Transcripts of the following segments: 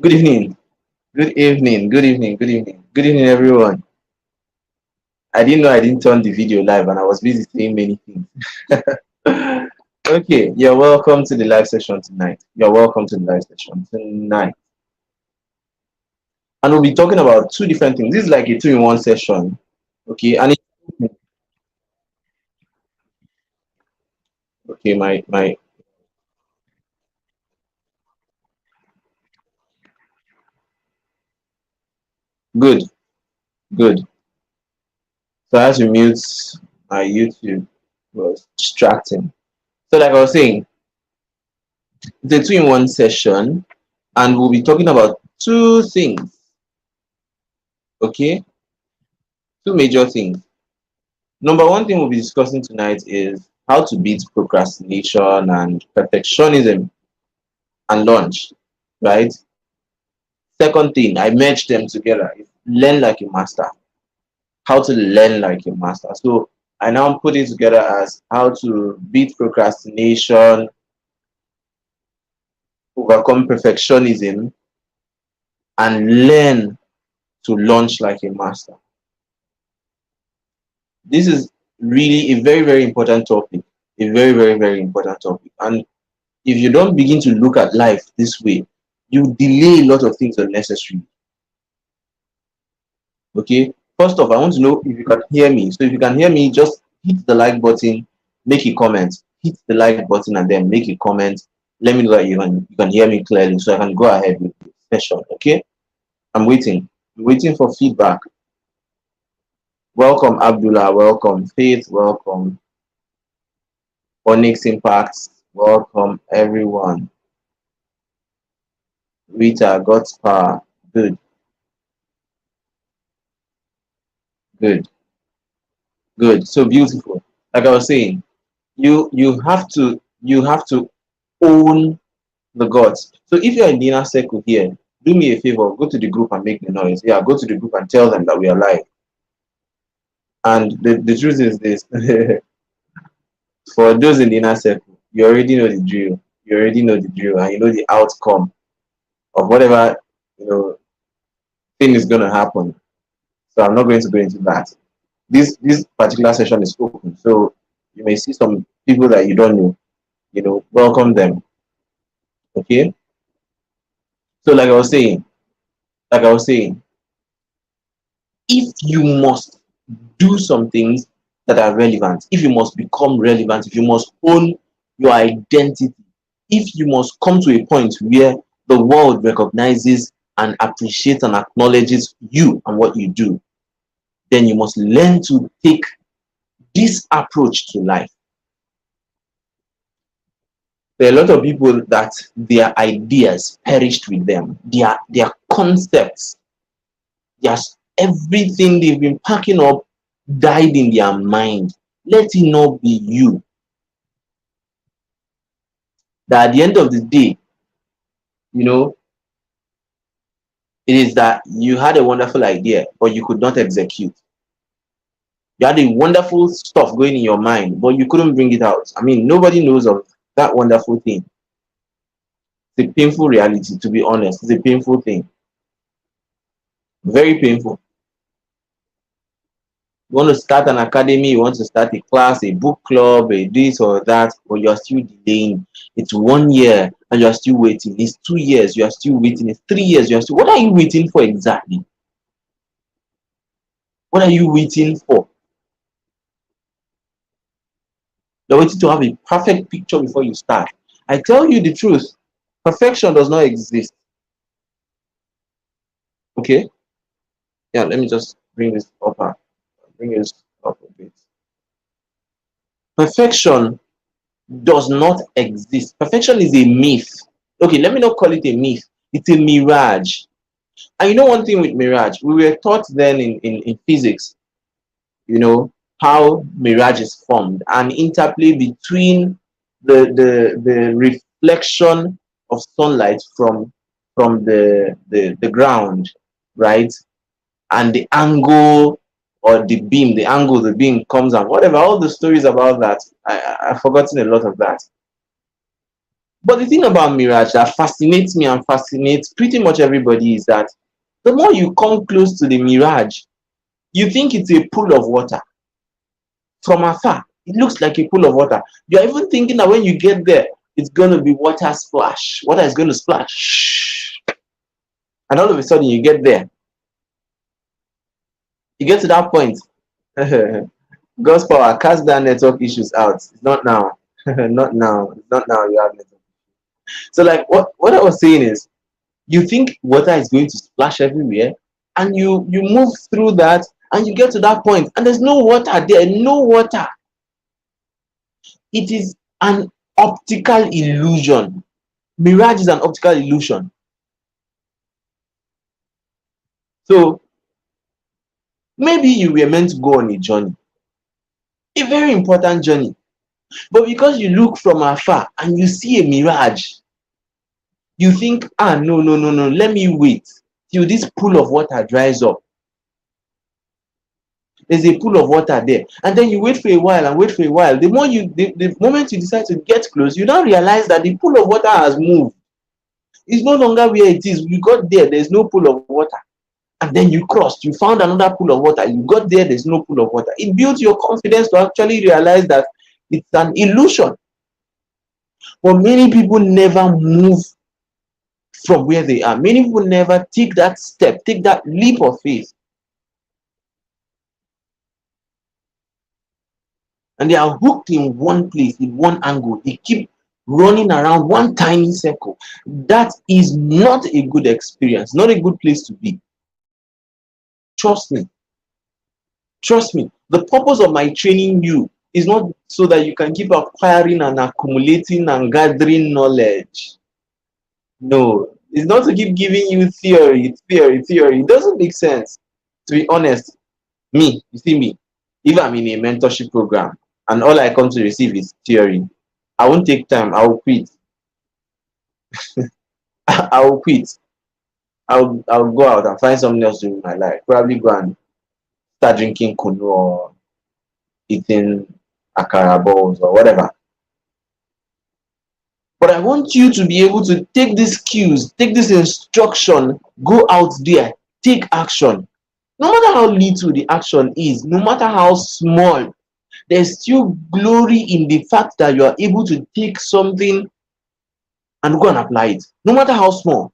Good evening. Good evening. Good evening. Good evening. Good evening, everyone. I didn't know I didn't turn the video live and I was busy saying many things. Okay, you're welcome to the live session tonight. You're welcome to the live session tonight. And we'll be talking about two different things. This is like a two-in-one session. Okay, and okay, my good, good. So I had to mute my YouTube, it was distracting. So like I was saying, it's a two-in-one session, and we'll be talking about two things. Okay, two major things. Number one thing we'll be discussing tonight is how to beat procrastination and perfectionism and launch, right? Second thing, I merged them together, is learn like a master. How to learn like a master. So I now put it together as how to beat procrastination, overcome perfectionism, and learn to launch like a master. This is really a very, very important topic. A very, very, very important topic. And if you don't begin to look at life this way, you delay a lot of things unnecessarily. Okay. First off, I want to know if you can hear me. So if you can hear me, just hit the like button, make a comment. Hit the like button and then make a comment. Let me know that you can hear me clearly so I can go ahead with the session. Okay. I'm waiting. I'm waiting for feedback. Welcome, Abdullah. Welcome, Faith. Welcome, Onyx Impacts. Welcome, everyone. Rita, God's power. Good, good. Good. So beautiful. Like I was saying, you have to own the gods. So if you're in the inner circle here, do me a favor, go to the group and make the noise. Yeah, go to the group and tell them that we are live. And the truth is this for those in the inner circle, you already know the drill. You already know the drill and you know the outcome of whatever you know thing is gonna happen. So I'm not going to go into that. This particular session is open. So you may see some people that you don't know, welcome them. Okay. So like I was saying, if you must do some things that are relevant, if you must become relevant, if you must own your identity, if you must come to a point where the world recognizes and appreciates and acknowledges you and what you do, then you must learn to take this approach to life. There are a lot of people that their ideas perished with them, their concepts, there's everything they've been packing up died in their mind. Let it not be you. That at the end of the day, you know, it is that you had a wonderful idea, but you could not execute. You had a wonderful stuff going in your mind, but you couldn't bring it out. I mean, nobody knows of that wonderful thing. It's a painful reality, to be honest. It's a painful thing. Very painful. You want to start an academy, you want to start a class, a book club, a this or that, but you're still delaying. It's 1 year and you're still waiting. It's 2 years, you're still waiting. It's 3 years, you're still. What are you waiting for exactly? What are you waiting for? You're waiting to have a perfect picture before you start. I tell you the truth, perfection does not exist. Okay? Yeah, let me just bring this up. Bring this up a bit. Perfection does not exist. Perfection is a myth. Okay, let me not call it a myth. It's a mirage. And you know one thing with mirage, we were taught then in physics, how mirage is formed, an interplay between the reflection of sunlight from the ground, right? And the angle or the angle the beam comes and whatever, all the stories about that. I've forgotten a lot of that. But the thing about Mirage that fascinates me and fascinates pretty much everybody is that the more you come close to the Mirage, you think it's a pool of water. From afar, it looks like a pool of water. You're even thinking that when you get there, it's going to be water splash. Water is going to splash. And all of a sudden, you get there. You get to that point. God's power, cast down network issues out. It's not now. Not now. It's not now you have network. So, like, what I was saying is, you think water is going to splash everywhere, and you move through that, and you get to that point, and there's no water there. No water. It is an optical illusion. Mirage is an optical illusion. So maybe you were meant to go on a journey, a very important journey. But because you look from afar and you see a mirage, you think, no, no, no, no, let me wait till this pool of water dries up. There's a pool of water there. And then you wait for a while and wait for a while. The moment you decide to get close, you don't realize that the pool of water has moved. It's no longer where it is. You got there, there's no pool of water. And then you crossed, you found another pool of water. You got there, there's no pool of water. It builds your confidence to actually realize that it's an illusion. But many people never move from where they are. Many people never take that step, take that leap of faith. And they are hooked in one place, in one angle. They keep running around one tiny circle. That is not a good experience, not a good place to be. Trust me. Trust me. The purpose of my training you is not so that you can keep acquiring and accumulating and gathering knowledge. No, it's not to keep giving you theory. It doesn't make sense. To be honest, you see me, if I'm in a mentorship program and all I come to receive is theory, I won't take time. I will quit. I will quit. I'll go out and find something else to do in my life. Probably go and start drinking kunu or eating akara balls or whatever. But I want you to be able to take these cues, take this instruction, go out there, take action. No matter how little the action is, no matter how small, there's still glory in the fact that you are able to take something and go and apply it, no matter how small.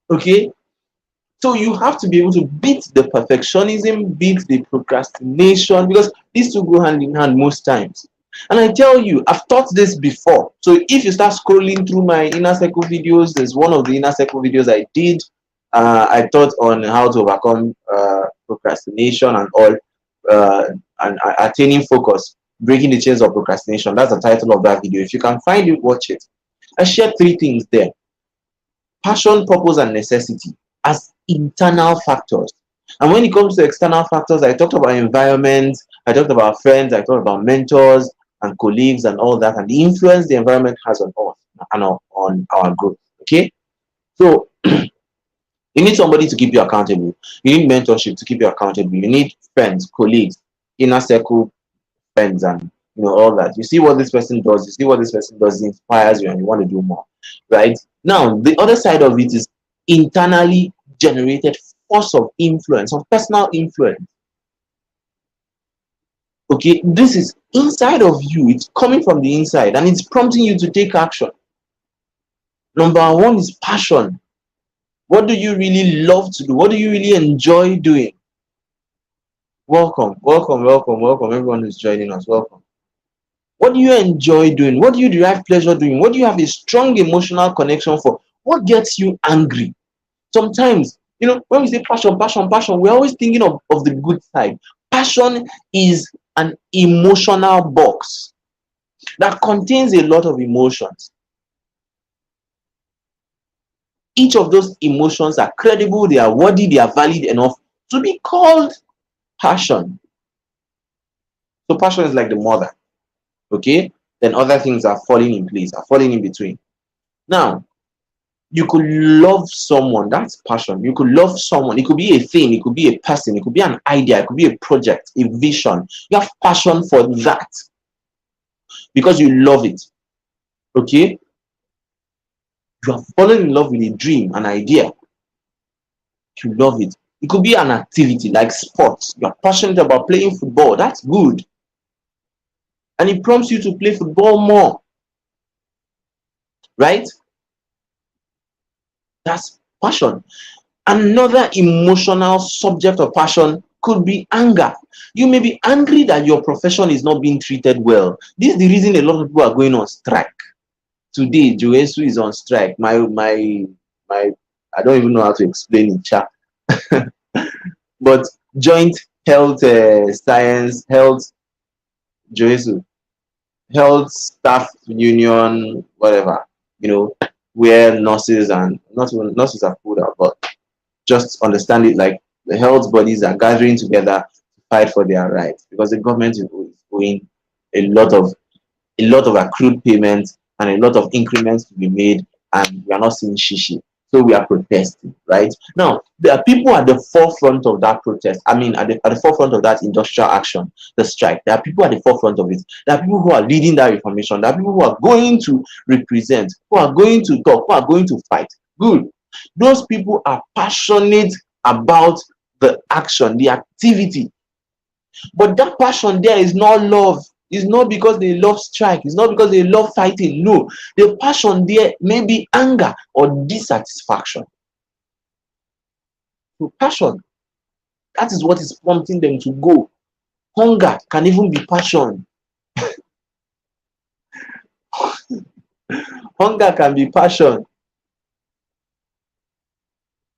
Okay? So you have to be able to beat the perfectionism, beat the procrastination, because these two go hand in hand most times. And I tell you, I've taught this before. So if you start scrolling through my inner circle videos, there's one of the inner circle videos I did. I taught on how to overcome procrastination and all, and attaining focus, breaking the chains of procrastination. That's the title of that video. If you can find it, watch it. I shared 3 things there: passion, purpose, and necessity as internal factors. And when it comes to external factors, I talked about environment, I talked about friends, I talked about mentors and colleagues and all that, and the influence the environment has on us and on our growth. Okay, so you need somebody to keep you accountable. You need mentorship to keep you accountable. You need friends, colleagues, inner circle friends, and all that. You see what this person does, it inspires you and you want to do more. Right? Now, the other side of it is internally generated force of influence, of personal influence. Okay, this is inside of you, it's coming from the inside and it's prompting you to take action. Number 1 is passion. What do you really love to do? What do you really enjoy doing? Welcome, everyone who's joining us. Welcome. What do you enjoy doing? What do you derive pleasure doing? What do you have a strong emotional connection for? What gets you angry? Sometimes, when we say passion, we're always thinking of the good side. Passion is an emotional box that contains a lot of emotions. Each of those emotions are credible, they are worthy, they are valid enough to be called passion. So passion is like the mother. Okay? Then other things are falling in place, are falling in between. Now, You could love someone. That's passion. You could love someone. It could be a thing. It could be a person. It could be an idea. It could be a project, a vision. You have passion for that because you love it. Okay? You have fallen in love with a dream, an idea. You love it. It could be an activity like sports. You're passionate about playing football. That's good. And it prompts you to play football more. Right? That's passion. Another emotional subject of passion could be anger. You may be angry that your profession is not being treated well. This is the reason a lot of people are going on strike. Today, Joesu is on strike. My I don't even know how to explain it, chat. But joint health science, health Joesu, health staff union, whatever, where nurses and not even nurses are pulled out, but just understand it like the health bodies are gathering together to fight for their rights because the government is owing a lot of accrued payments and a lot of increments to be made, and we are not seeing shishi. So we are protesting, right? Now, there are people at the forefront of that protest. I mean, at the forefront of that industrial action, the strike. There are people at the forefront of it. There are people who are leading that reformation. There are people who are going to represent, who are going to talk, who are going to fight. Good. Those people are passionate about the action, the activity. But that passion there is not love. It's not because they love strike. It's not because they love fighting. No. The passion there may be anger or dissatisfaction. So passion, that is what is prompting them to go. Hunger can even be passion. Hunger can be passion.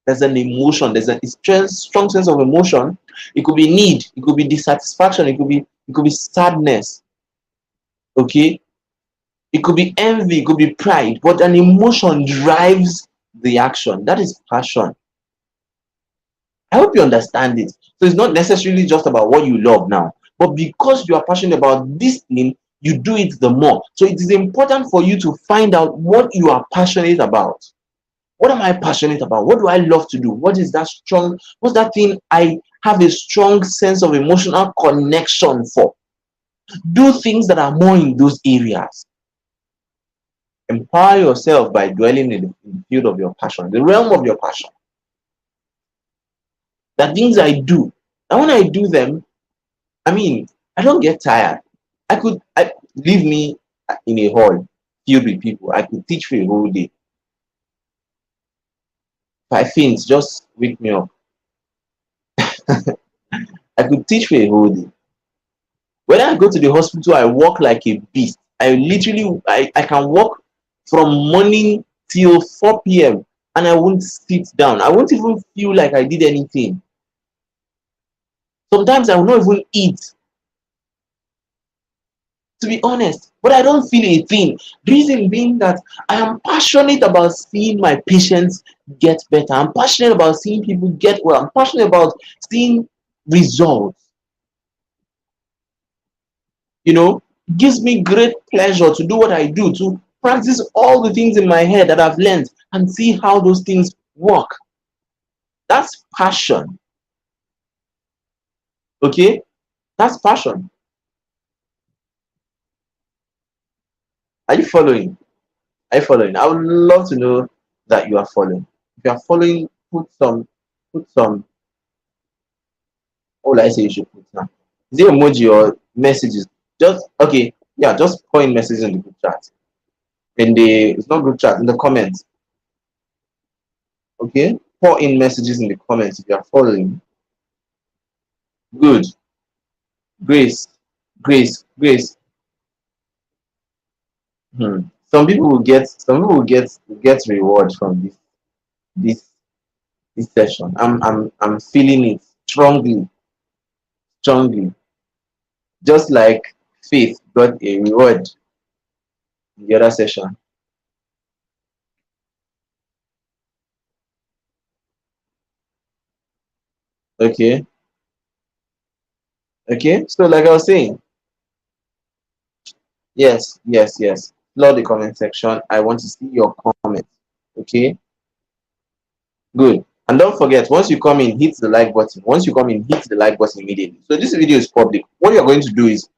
There's an emotion. There's a strong sense of emotion. It could be need. It could be dissatisfaction. It could be sadness. Okay. It could be envy. It could be pride. But an emotion drives the action. That is passion. I hope you understand it. So it's not necessarily just about what you love now, but because you are passionate about this thing, you do it the more. So it is important for you to find out what you are passionate about. What am I passionate about? What do I love to do? What is that strong? What's that thing I have a strong sense of emotional connection for? Do things that are more in those areas. Empower yourself by dwelling in the field of your passion, the realm of your passion. The things I do. And when I do them, I mean, I don't get tired. Leave me in a hall filled with people. I could teach for a whole day. If I faint, just wake me up. I could teach for a whole day. When I go to the hospital, I walk like a beast. I can walk from morning till 4 p.m. and I won't sit down. I won't even feel like I did anything. Sometimes I will not even eat, to be honest, but I don't feel a thing. Reason being that I am passionate about seeing my patients get better. I'm passionate about seeing people get well. I'm passionate about seeing results. It gives me great pleasure to do what I do, to practice all the things in my head that I've learned and see how those things work. That's passion. Okay? That's passion. Are you following? Are you following? I would love to know that you are following. If you are following, put some. What will I say you should put now? Is it emoji or messages? Just okay, yeah, just point messages in the group chat. It's not group chat, in the comments. Okay? Pour in messages in the comments if you are following. Good. Grace. Grace. Grace. Some people will get reward from this this session. I'm feeling it strongly. Just like Faith got a reward in the other session. Okay. Okay. So like I was saying, yes. Flood the comment section. I want to see your comments. Okay, good. And don't forget, once you come in, hit the like button. Once you come in, hit the like button immediately. So this video is public. What you're going to do is,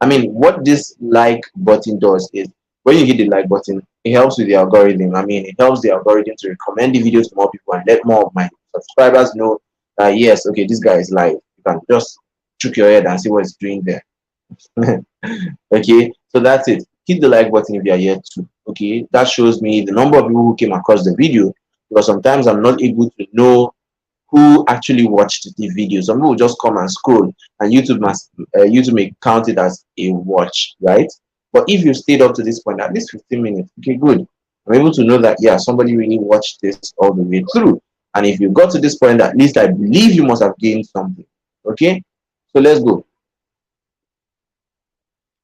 what this like button does is, when you hit the like button, it helps with the algorithm. It helps the algorithm to recommend the videos to more people and let more of my subscribers know that yes, okay, this guy is live. You can just shook your head and see what it's doing there. Okay, so that's it. Hit the like button if you are here too. Okay, that shows me the number of people who came across the video, because sometimes I'm not able to know who actually watched the video. Some people just come and scroll, and YouTube may count it as a watch, right? But if you stayed up to this point, at least 15 minutes, okay, good. I'm able to know that yeah, somebody really watched this all the way through. And if you got to this point, at least I believe you must have gained something. Okay, so let's go.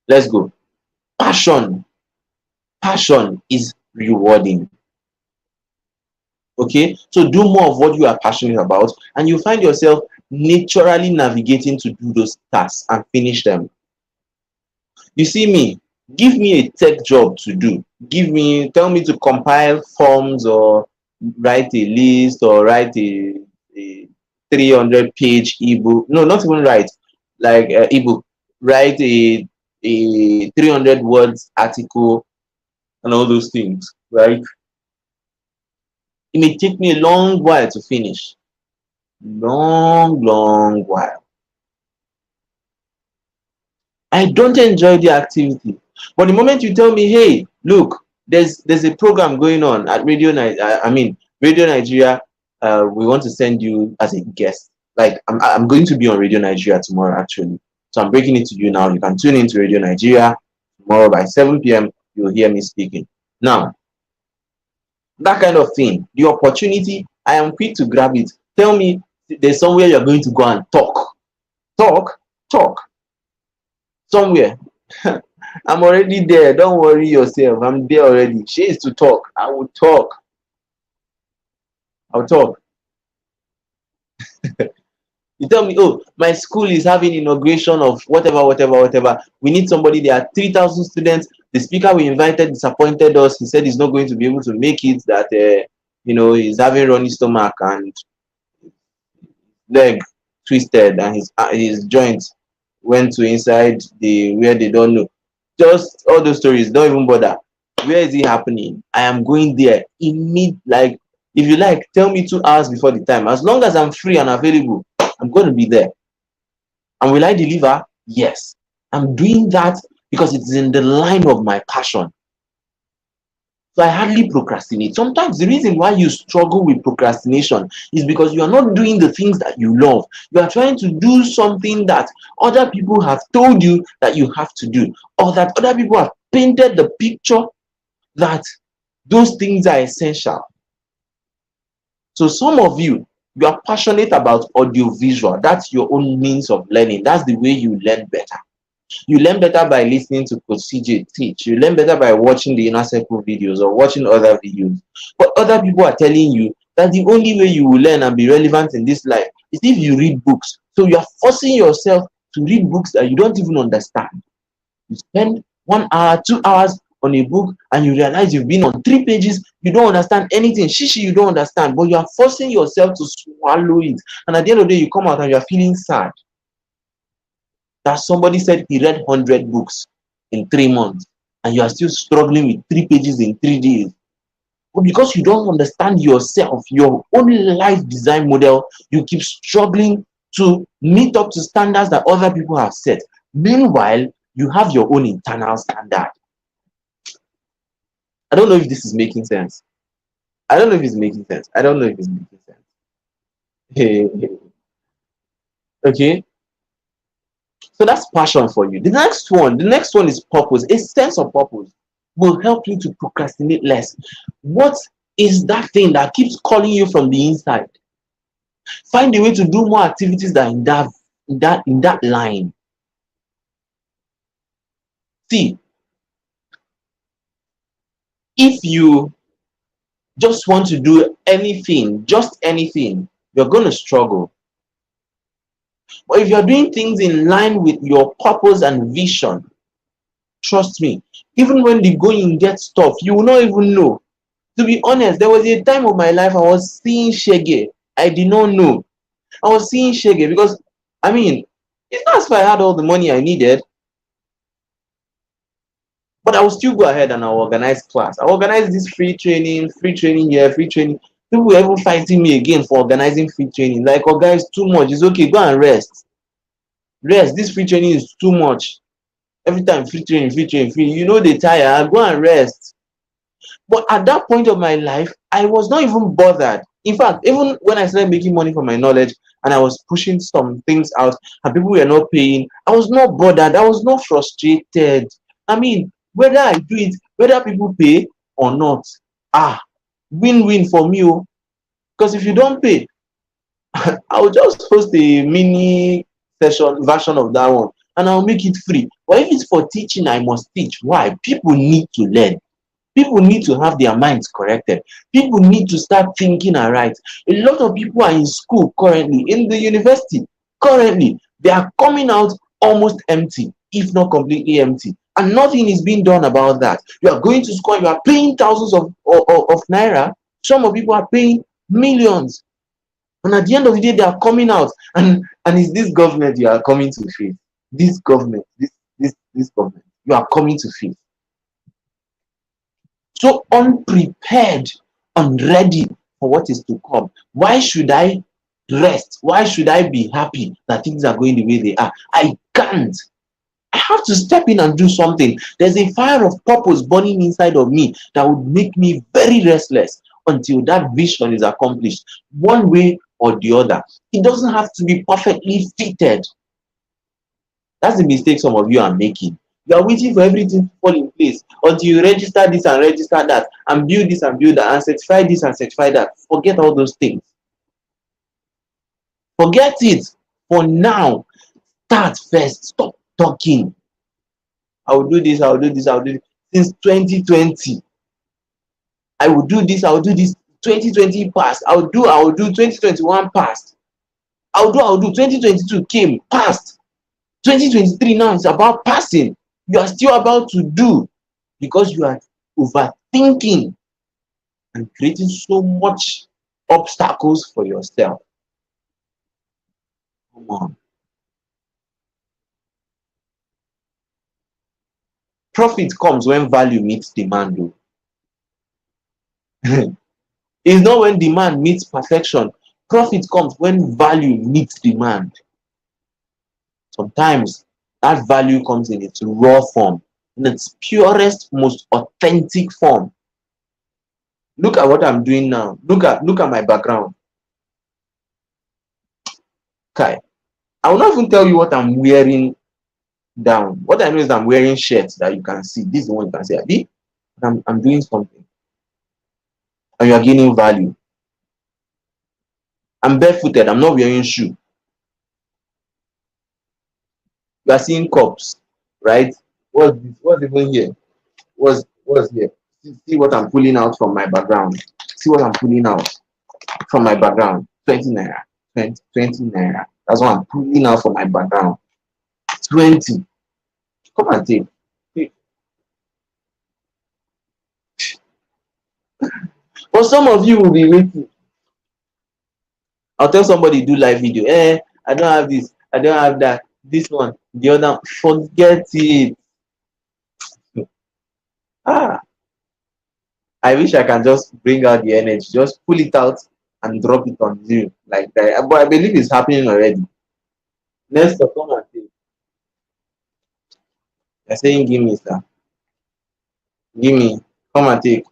Let's go. Passion. Passion is rewarding. Okay, so do more of what you are passionate about, and you find yourself naturally navigating to do those tasks and finish them. You see me, give me a tech job to do. Tell me to compile forms or write a list or write a 300-page ebook. No, not even write, like ebook. Write a 300 words article and all those things, right? It may take me a long while to finish. Long while. I don't enjoy the activity. But the moment you tell me, hey, look, there's a program going on at Radio Nigeria, we want to send you as a guest. Like I'm going to be on Radio Nigeria tomorrow actually. So I'm breaking it to you now. You can tune into Radio Nigeria tomorrow by 7 p.m. You'll hear me speaking. Now, that kind of thing, the opportunity, I am quick to grab it. Tell me there's somewhere you're going to go and talk. Talk somewhere. I'm already there. Don't worry yourself. I'm there already. She is to talk. I will talk. I'll talk. You tell me, oh, my school is having inauguration of whatever. We need somebody. There are 3,000 students. The speaker we invited disappointed us. He said he's not going to be able to make it, that, he's having runny stomach and leg twisted, and his joints went to inside the where they don't know. Just all those stories, don't even bother. Where is it happening? I am going there like, if you like, tell me 2 hours before the time. As long as I'm free and available, I'm going to be there. And will I deliver? Yes. I'm doing that because it's in the line of my passion. So I hardly procrastinate. Sometimes the reason why you struggle with procrastination is because you are not doing the things that you love. You are trying to do something that other people have told you that you have to do, or that other people have painted the picture that those things are essential. So some of you are passionate about audiovisual. That's your own means of learning. That's the way you learn better. You learn better by listening to Coach CJ teach. You learn better by watching the Inner Circle videos or watching other videos. But other people are telling you that the only way you will learn and be relevant in this life is if you read books. So you are forcing yourself to read books that you don't even understand. You spend 1 hour, 2 hours on a book and you realize you've been on 3 pages, you don't understand anything. Shishi, you don't understand, but you are forcing yourself to swallow it. And at the end of the day, you come out and you are feeling sad that somebody said he read 100 books in 3 months and you are still struggling with 3 pages in 3 days. But because you don't understand yourself, your own life design model, you keep struggling to meet up to standards that other people have set. Meanwhile, you have your own internal standard. I don't know if this is making sense. I don't know if it's making sense. Okay. So that's passion for you. The next one is purpose. A sense of purpose will help you to procrastinate less. What is that thing that keeps calling you from the inside? Find a way to do more activities that in that line. See, if you just want to do anything, you're going to struggle. But if you're doing things in line with your purpose and vision, trust me, even when the going gets tough, you will not even know. To be honest, there was a time of my life I was seeing shege. I did not know. I was seeing shege because, I mean, it's not as if I had all the money I needed, but I will still go ahead and I'll organize class. I organize this free training here, free training. People were even fighting me again for organizing free training. Like, oh guys, too much. It's okay, go and rest. Rest. This free training is too much. Every time free training, free training, free. You know they tire. Go and rest. But at that point of my life, I was not even bothered. In fact, even when I started making money from my knowledge and I was pushing some things out and people were not paying, I was not bothered. I was not frustrated. I mean, whether I do it, whether people pay or not, win-win for me. Because if you don't pay, I'll just post a mini session version of that one and I'll make it free. But if it's for teaching, I must teach. Why? People need to learn. People need to have their minds corrected. People need to start thinking aright. A lot of people are in school currently, in the university currently. They are coming out almost empty, if not completely empty. And nothing is being done about that. You are going to school, you are paying thousands of naira. Some of people are paying millions. And at the end of the day, they are coming out. And it's this government you are coming to face. This government, this government, you are coming to face. So unprepared, unready for what is to come. Why should I rest? Why should I be happy that things are going the way they are? I can't. I have to step in and do something. There's a fire of purpose burning inside of me that would make me very restless until that vision is accomplished, one way or the other. It doesn't have to be perfectly fitted. That's the mistake some of you are making. You are waiting for everything to fall in place until you register this and register that and build this and build that and certify this and certify that. Forget all those things. Forget it. For now, start first. Stop talking. I will do this, I will do this, I will do this. Since 2020, I will do this, I will do this. 2020 passed. I will do. 2021 passed. I will do. 2022 came, passed. 2023 now is about passing. You are still about to do because you are overthinking and creating so much obstacles for yourself. Come on. Profit comes when value meets demand, though. It's not when demand meets perfection. Profit comes when value meets demand. Sometimes that value comes in its raw form, in its purest, most authentic form. Look at what I'm doing now. Look at my background. Kai, I will not even tell you what I'm wearing down. What I know is I'm wearing shirts that you can see. This is the one you can see. Abi, I'm doing something. And you are gaining value. I'm barefooted. I'm not wearing shoe. You are seeing cups, right? What's this? What's even here? What's here? See what I'm pulling out from my background. See what I'm pulling out from my background. 20 naira. 20 naira. That's what I'm pulling out from my background. 20. Come and take. But some of you will be waiting. I'll tell somebody do live video. I don't have this. I don't have that. This one, the other. Forget it. I wish I can just bring out the energy, just pull it out and drop it on you like that. But I believe it's happening already. Next up, come and take. You're saying, give me, sir. Give me. Come and take.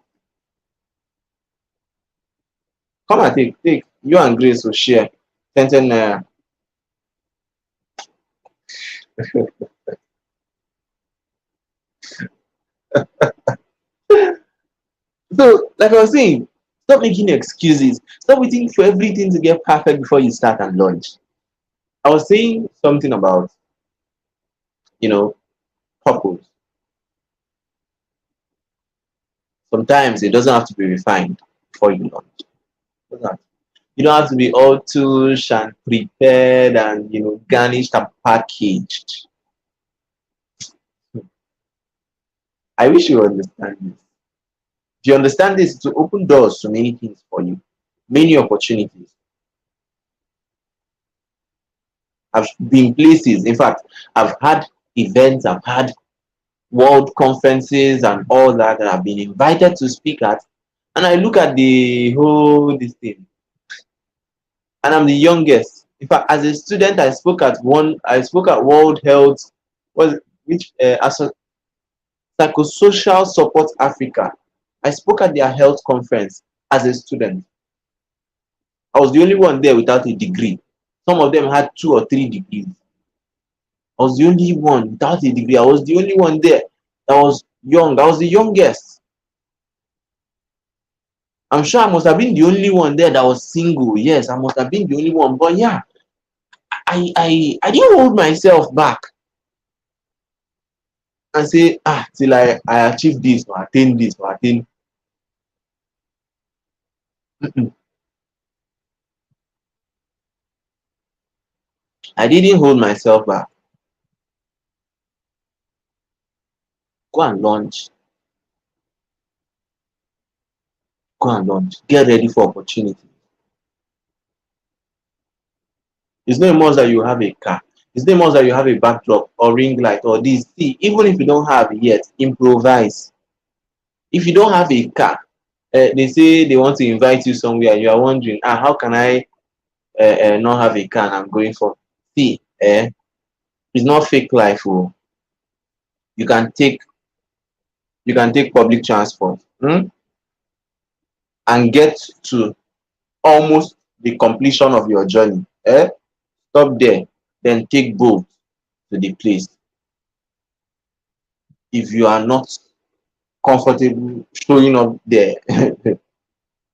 Come and take. Take. You and Grace will share. 10 naira. So, like I was saying, stop making excuses. Stop waiting for everything to get perfect before you start and launch. I was saying something about, you know, purpose. Sometimes it doesn't have to be refined before you launch. You don't have to be all touch and prepared and garnished and packaged. I wish you understand this. If you understand this, it will open doors to many things for you, many opportunities. I've been places, in fact, I've had events, I've had world conferences and all that I've been invited to speak at. And I look at the whole this thing, and I'm the youngest. In fact, as a student, I spoke at World Health, was which Psychosocial Support Africa. I spoke at their health conference as a student. I was the only one there without a degree. Some of them had 2 or 3 degrees. I was the only one without a degree. I was the only one there that was young. I was the youngest. I'm sure I must have been the only one there that was single. Yes, I must have been the only one. But yeah, I didn't hold myself back and say, till I achieve this or attain this or attain. Mm-mm. I didn't hold myself back. Go and launch. Go and launch. Get ready for opportunity. It's not a must that you have a car. It's not a must that you have a backdrop or ring light or this. See, even if you don't have it yet, improvise. If you don't have a car, they say they want to invite you somewhere and you are wondering, how can I not have a car and I'm going for? See, it's not fake life. Oh. You can take public transport, and get to almost the completion of your journey. Stop there, then take boat to the place. If you are not comfortable showing up there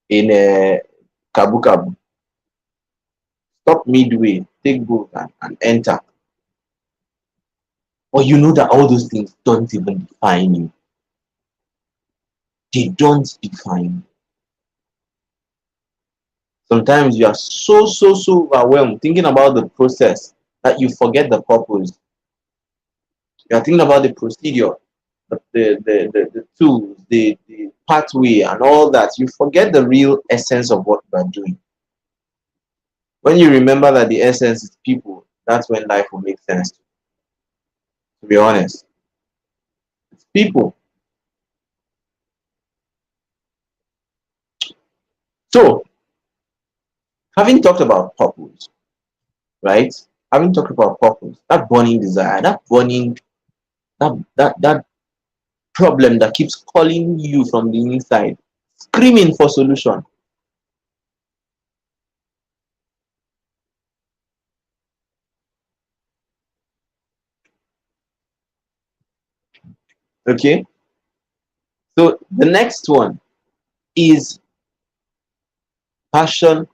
in a kabu kabu, stop midway, take boat and enter. Or you know that all those things don't even define you. They don't define you. Sometimes you are so overwhelmed thinking about the process that you forget the purpose. You are thinking about the procedure, the tools, the pathway, and all that. You forget the real essence of what you are doing. When you remember that the essence is people, that's when life will make sense. To be honest, it's people. So, having talked about purpose, right? Having talked about purpose, that burning desire, that burning, that problem that keeps calling you from the inside, screaming for solution. Okay. So the next one is passion,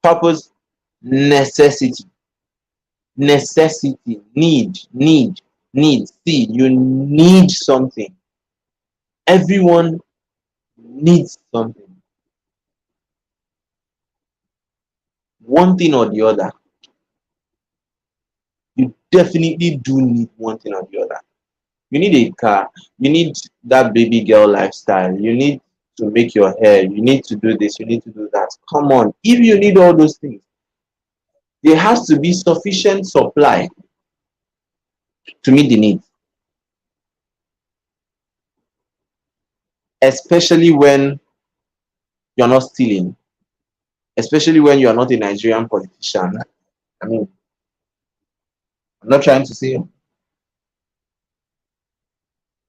purpose, necessity. Necessity, need. See, you need something. Everyone needs something. One thing or the other. You definitely do need one thing or the other. You need a car. You need that baby girl lifestyle. You need to make your hair. You need to do this. You need to do that. Come on. If you need all those things, there has to be sufficient supply to meet the needs, especially when you're not stealing, especially when you are not a Nigerian politician. I mean, I'm not trying to say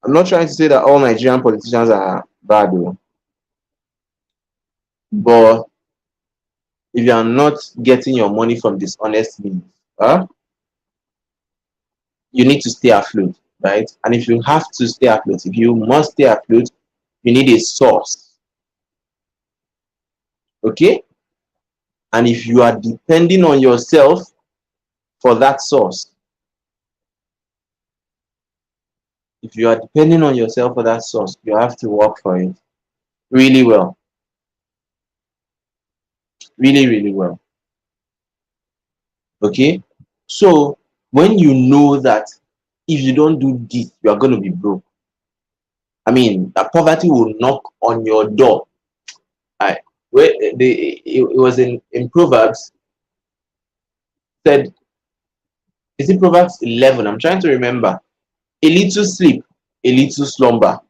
I'm not trying to say that all Nigerian politicians are bad, though. But if you are not getting your money from dishonest means, you need to stay afloat, right? And if you have to stay afloat, if you must stay afloat, you need a source, okay? And if you are depending on yourself for that source, if you are depending on yourself for that source, you have to work for it really well, really well, okay? So when you know that if you don't do this, you are going to be broke, I mean, that poverty will knock on your door. I, where it was in Proverbs, said, is it Proverbs 11? I'm trying to remember. A little sleep, a little slumber,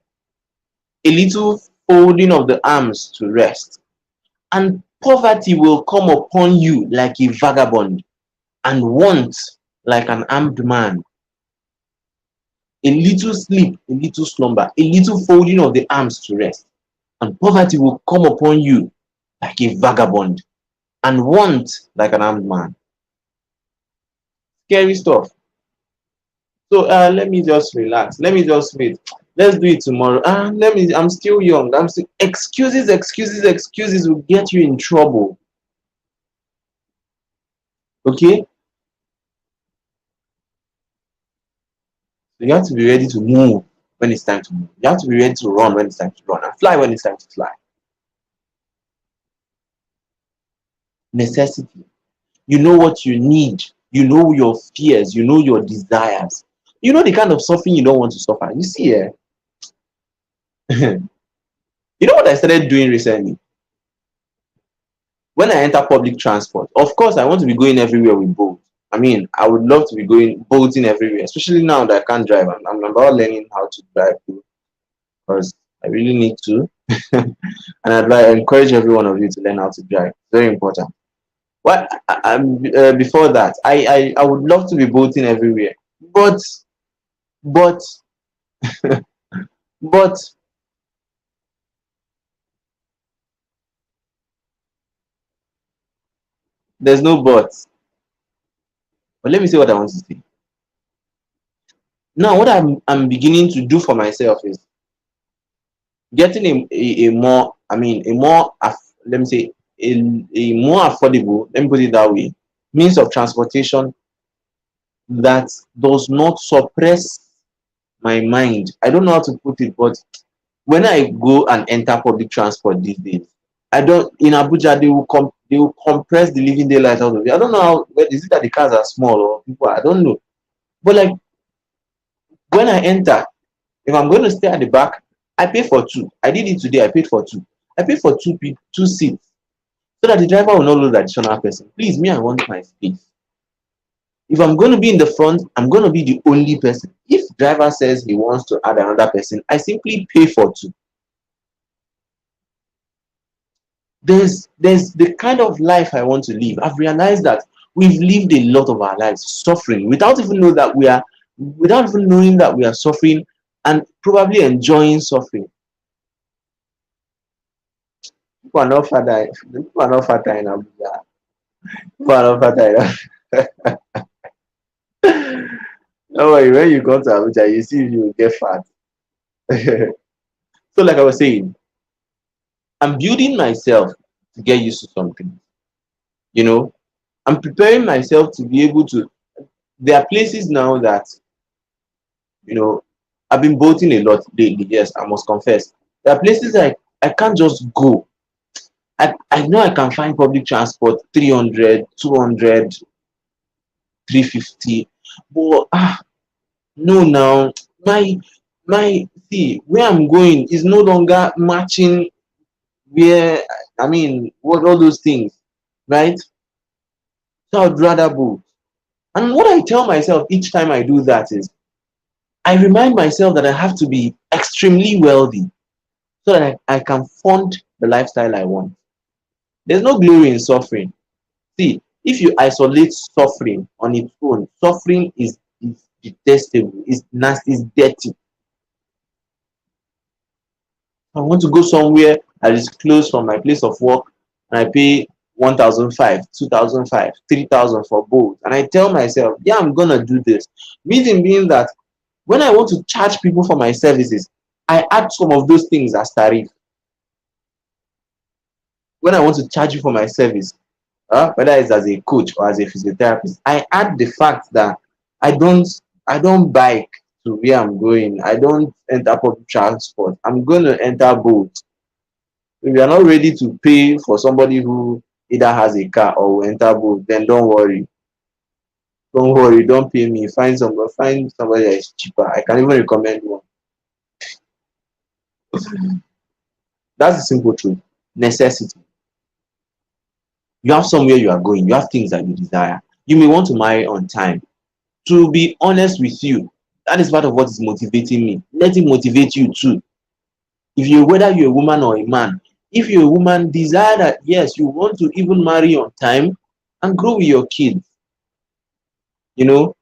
a little folding of the arms to rest, and poverty will come upon you like a vagabond, and want like an armed man. A little sleep, a little slumber, a little folding of the arms to rest, and poverty will come upon you like a vagabond, and want like an armed man. Scary stuff. So let me just relax. Let me just wait. Let's do it tomorrow. I'm still young. I'm still excuses, excuses, excuses will get you in trouble. Okay? So you have to be ready to move when it's time to move. You have to be ready to run when it's time to run and fly when it's time to fly. Necessity. You know what you need. You know your fears. You know your desires. You know the kind of suffering you don't want to suffer. You see, you know what I started doing recently? When I enter public transport, of course, I want to be going everywhere with both. I mean, I would love to be going bolting everywhere, especially now that I can't drive. I'm about learning how to drive too, because I really need to. And I encourage every one of you to learn how to drive. Very important. What before that, I would love to be bolting everywhere, but but but there's no but. But let me say what I want to say. Now, what I'm beginning to do for myself is getting a more, I mean, a more, let me say, a more affordable, let me put it that way, means of transportation that does not suppress my mind. I don't know how to put it, but when I go and enter public transport these days, I don't, in Abuja, they will compress the living daylight out of it. I don't know how, is it that the cars are small or people, I don't know. But like, when I enter, if I'm going to stay at the back, I pay for two. I did it today. I paid for two. I paid for two seats so that the driver will not lose additional person. Please, me, I want my space. If I'm going to be in the front, I'm going to be the only person. If driver says he wants to add another person, I simply pay for two. There's the kind of life I want to live. I've realized that we've lived a lot of our lives suffering without even knowing that we are suffering and probably enjoying suffering. People are not father. People are not father in Abuja. People are not father. Don't worry, when you come to Abuja, you see if you get fat. So, like I was saying, I'm building myself to get used to something. You know, I'm preparing myself to be able to. There are places now that you know I've been boating a lot lately. Yes, I must confess. There are places I can't just go. I know I can find public transport 300, 200, 350, but no, now my see where I'm going is no longer matching where I mean what all those things, right? So I'd rather both. And what I tell myself each time I do that is I remind myself that I have to be extremely wealthy so that I can fund the lifestyle I want. There's no glory in suffering. See, if you isolate suffering on its own, suffering is detestable, is nasty, is dirty. I want to go somewhere that is close from my place of work and I pay 1,005, 2,005, 3,000 for both. And I tell myself, yeah, I'm gonna do this. Reason being that when I want to charge people for my services, I add some of those things as tariff. When I want to charge you for my service, whether it's as a coach or as a physiotherapist, I add the fact that I don't I don't bike to where I'm going. I don't enter public transport. I'm going to enter both. If you are not ready to pay for somebody who either has a car or will enter both, then don't worry. Don't worry. Don't pay me. Find somebody that is cheaper. I can even recommend one. That's the simple truth. Necessity. You have somewhere you are going, you have things that you desire. You may want to marry on time. To be honest with you, that is part of what is motivating me. Let it motivate you too. If you, whether you're a woman or a man, if you're a woman, desire that yes, you want to even marry on time and grow with your kids. You know,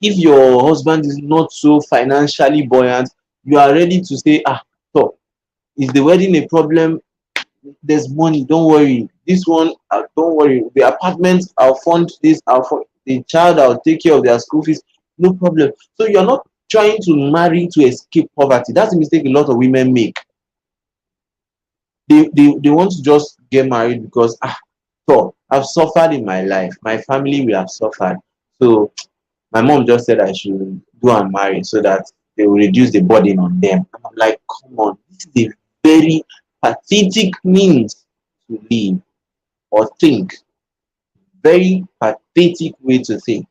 if your husband is not so financially buoyant, you are ready to say, so is the wedding a problem? There's money, don't worry. This one, don't worry. The apartment, I'll fund this, I'll fund the child, I'll take care of their school fees, no problem. So you're not trying to marry to escape poverty. That's a mistake a lot of women make. They want to just get married because so I've suffered in my life. My family will have suffered. So my mom just said I should go and marry so that they will reduce the burden on them. And I'm like, come on, this is a very pathetic means to live or think. Very pathetic way to think.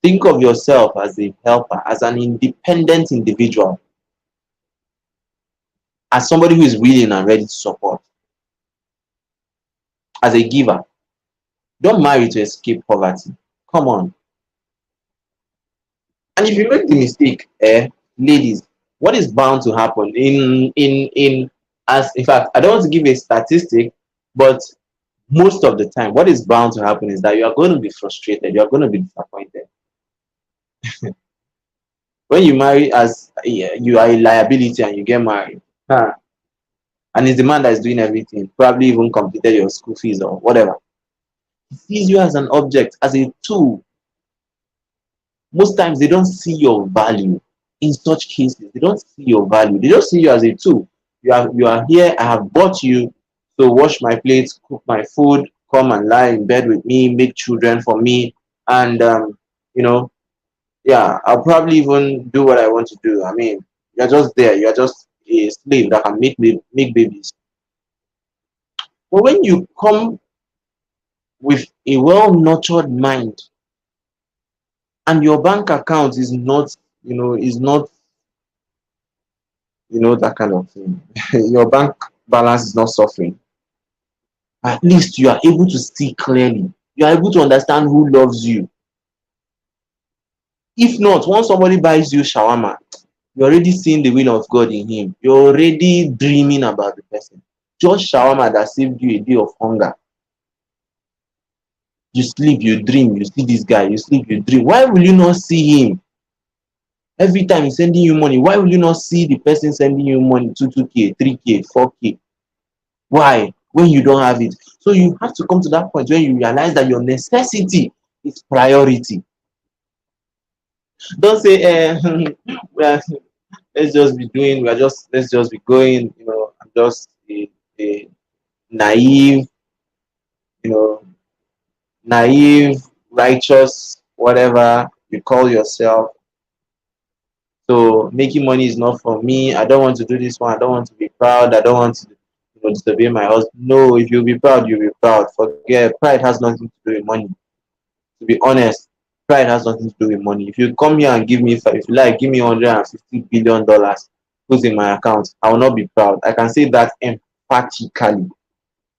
Think of yourself as a helper, as an independent individual, as somebody who is willing and ready to support, as a giver. Don't marry to escape poverty. Come on. And if you make the mistake, ladies, what is bound to happen in as in fact, I don't want to give a statistic, but most of the time, what is bound to happen is that you are going to be frustrated, you are going to be disappointed. When you marry as you are a liability and you get married, and it's the man that is doing everything, probably even completed your school fees or whatever. He sees you as an object, as a tool. Most times they don't see your value. In such cases, they don't see your value. They just see you as a tool. You are here, I have bought you, so wash my plates, cook my food, come and lie in bed with me, make children for me, and you know, yeah, I'll probably even do what I want to do. I mean, you're just there, you're just a slave that can make babies. But when you come with a well-nurtured mind and your bank account is not, is not, that kind of thing. Your bank balance is not suffering. At least you are able to see clearly. You are able to understand who loves you. If not, once somebody buys you shawarma, you're already seeing the will of God in him. You're already dreaming about the person. Just shawarma that saved you a day of hunger. You sleep, you dream, you see this guy, you sleep, you dream. Why will you not see him? Every time he's sending you money, why will you not see the person sending you money 2k, 3k, 4k? Why? When you don't have it. So you have to come to that point where you realize that your necessity is priority. Don't say, well, let's just be doing, let's just be going, I'm just a naive, you know, naive, righteous, whatever you call yourself. So making money is not for me. I don't want to do this one. I don't want to be proud. I don't want to, disobey my husband. No, if you'll be proud, you'll be proud. Forget, pride has nothing to do with money. To be honest, pride has nothing to do with money. If you come here and give me, if you like, give me $150 billion, who's in my account, I will not be proud. I can say that emphatically.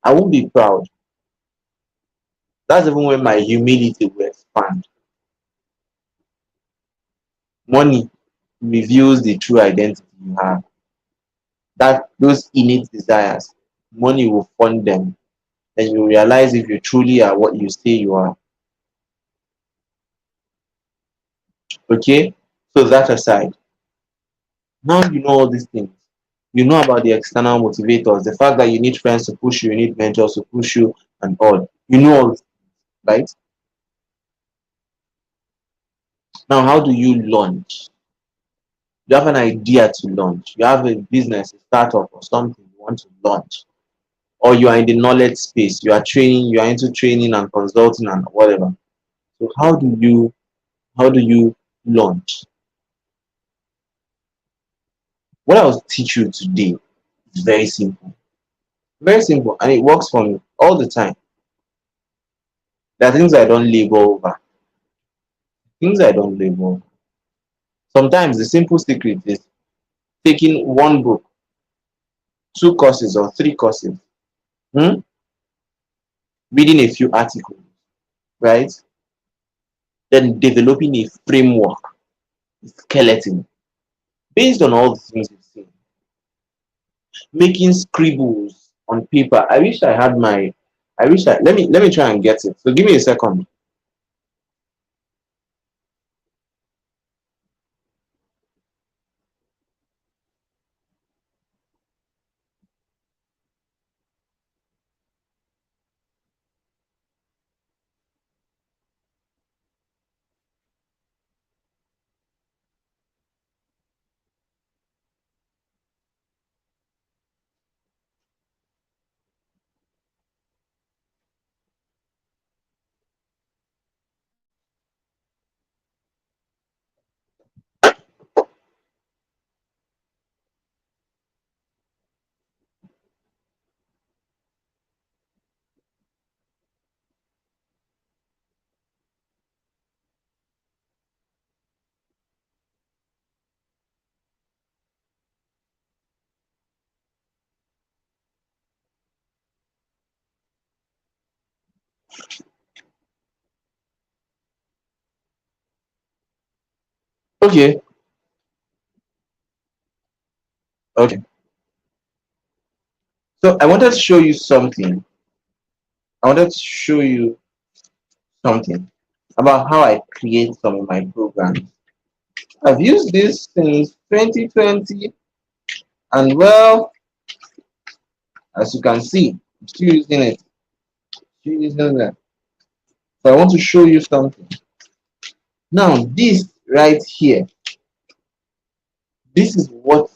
I won't be proud. That's even when my humility will expand. Money reveals the true identity you have. That those innate desires, money will fund them. And you realize if you truly are what you say you are. Okay? So that aside, now you know all these things. You know about the external motivators, the fact that you need friends to push you, you need mentors to push you, and all. You know all this, right? Now, how do you launch? You have an idea to launch. You have a business, a startup, or something you want to launch. Or you are in the knowledge space. You are training, you are into training and consulting and whatever. So how do you launch? What I will teach you today is very simple. Very simple. And it works for me all the time. There are things I don't labor over. Things I don't labor over. Sometimes the simple secret is taking one book, two courses, or three courses, hmm? Reading a few articles, right? Then developing a framework, a skeleton, based on all the things you've seen. Making scribbles on paper. I wish I had my. I wish I let me try and get it. So give me a second. Okay. Okay. So I wanted to show you something. I wanted to show you something about how I create some of my programs. I've used this since 2020, and well, as you can see, I'm still using it. Still using it. So I want to show you something. Now, this right here, this is what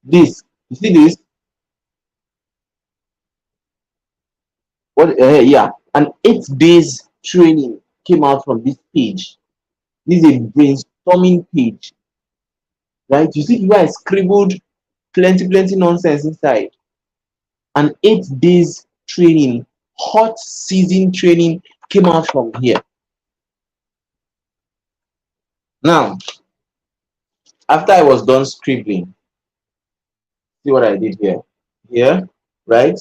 this. You see this? What? Yeah, an 8 days training came out from this page. This is a brainstorming page, right? You see where I scribbled plenty nonsense inside. An 8 days training, hot season training came out from here. Now, after I was done scribbling, see what I did here. Here, right?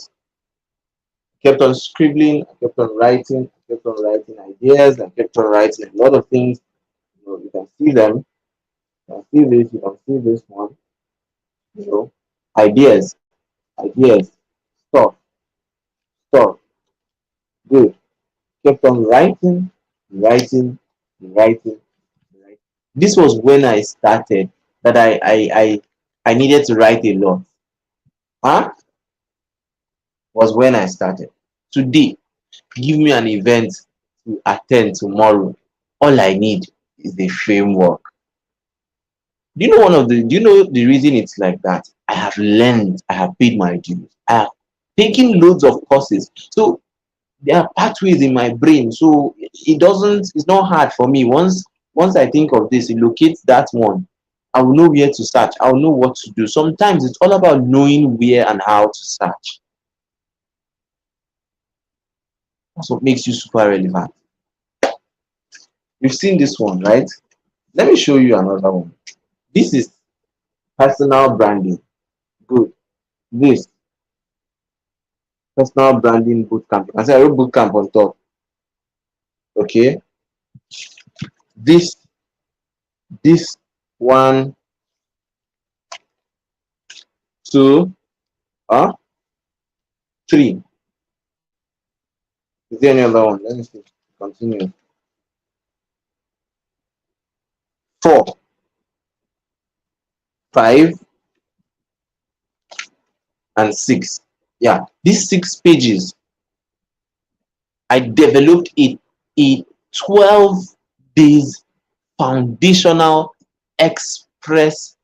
Kept on scribbling, I kept on writing, I kept on writing ideas, I kept on writing a lot of things. You can see them. You can see this, you can see this one. You know, ideas, ideas, stuff, stuff. Good. Kept on writing, writing, writing, writing. This was when I started that I needed to write a lot. Huh? Was when I started. Today, give me an event to attend tomorrow. All I need is a framework. Do you know the reason it's like that? I have learned, I have paid my dues, I have taken loads of courses. So there are pathways in my brain. So it's not hard for me. Once I think of this, it locates that one. I will know where to search. I will know what to do. Sometimes it's all about knowing where and how to search. That's what makes you super relevant. You've seen this one, right? Let me show you another one. This is personal branding. Good. This personal branding bootcamp. I said I wrote bootcamp on top. Okay. This this one, two, three. Is there any other one? Let me see. Continue. Four, five, and six. Yeah, these 6 pages, I developed a 12 days foundational express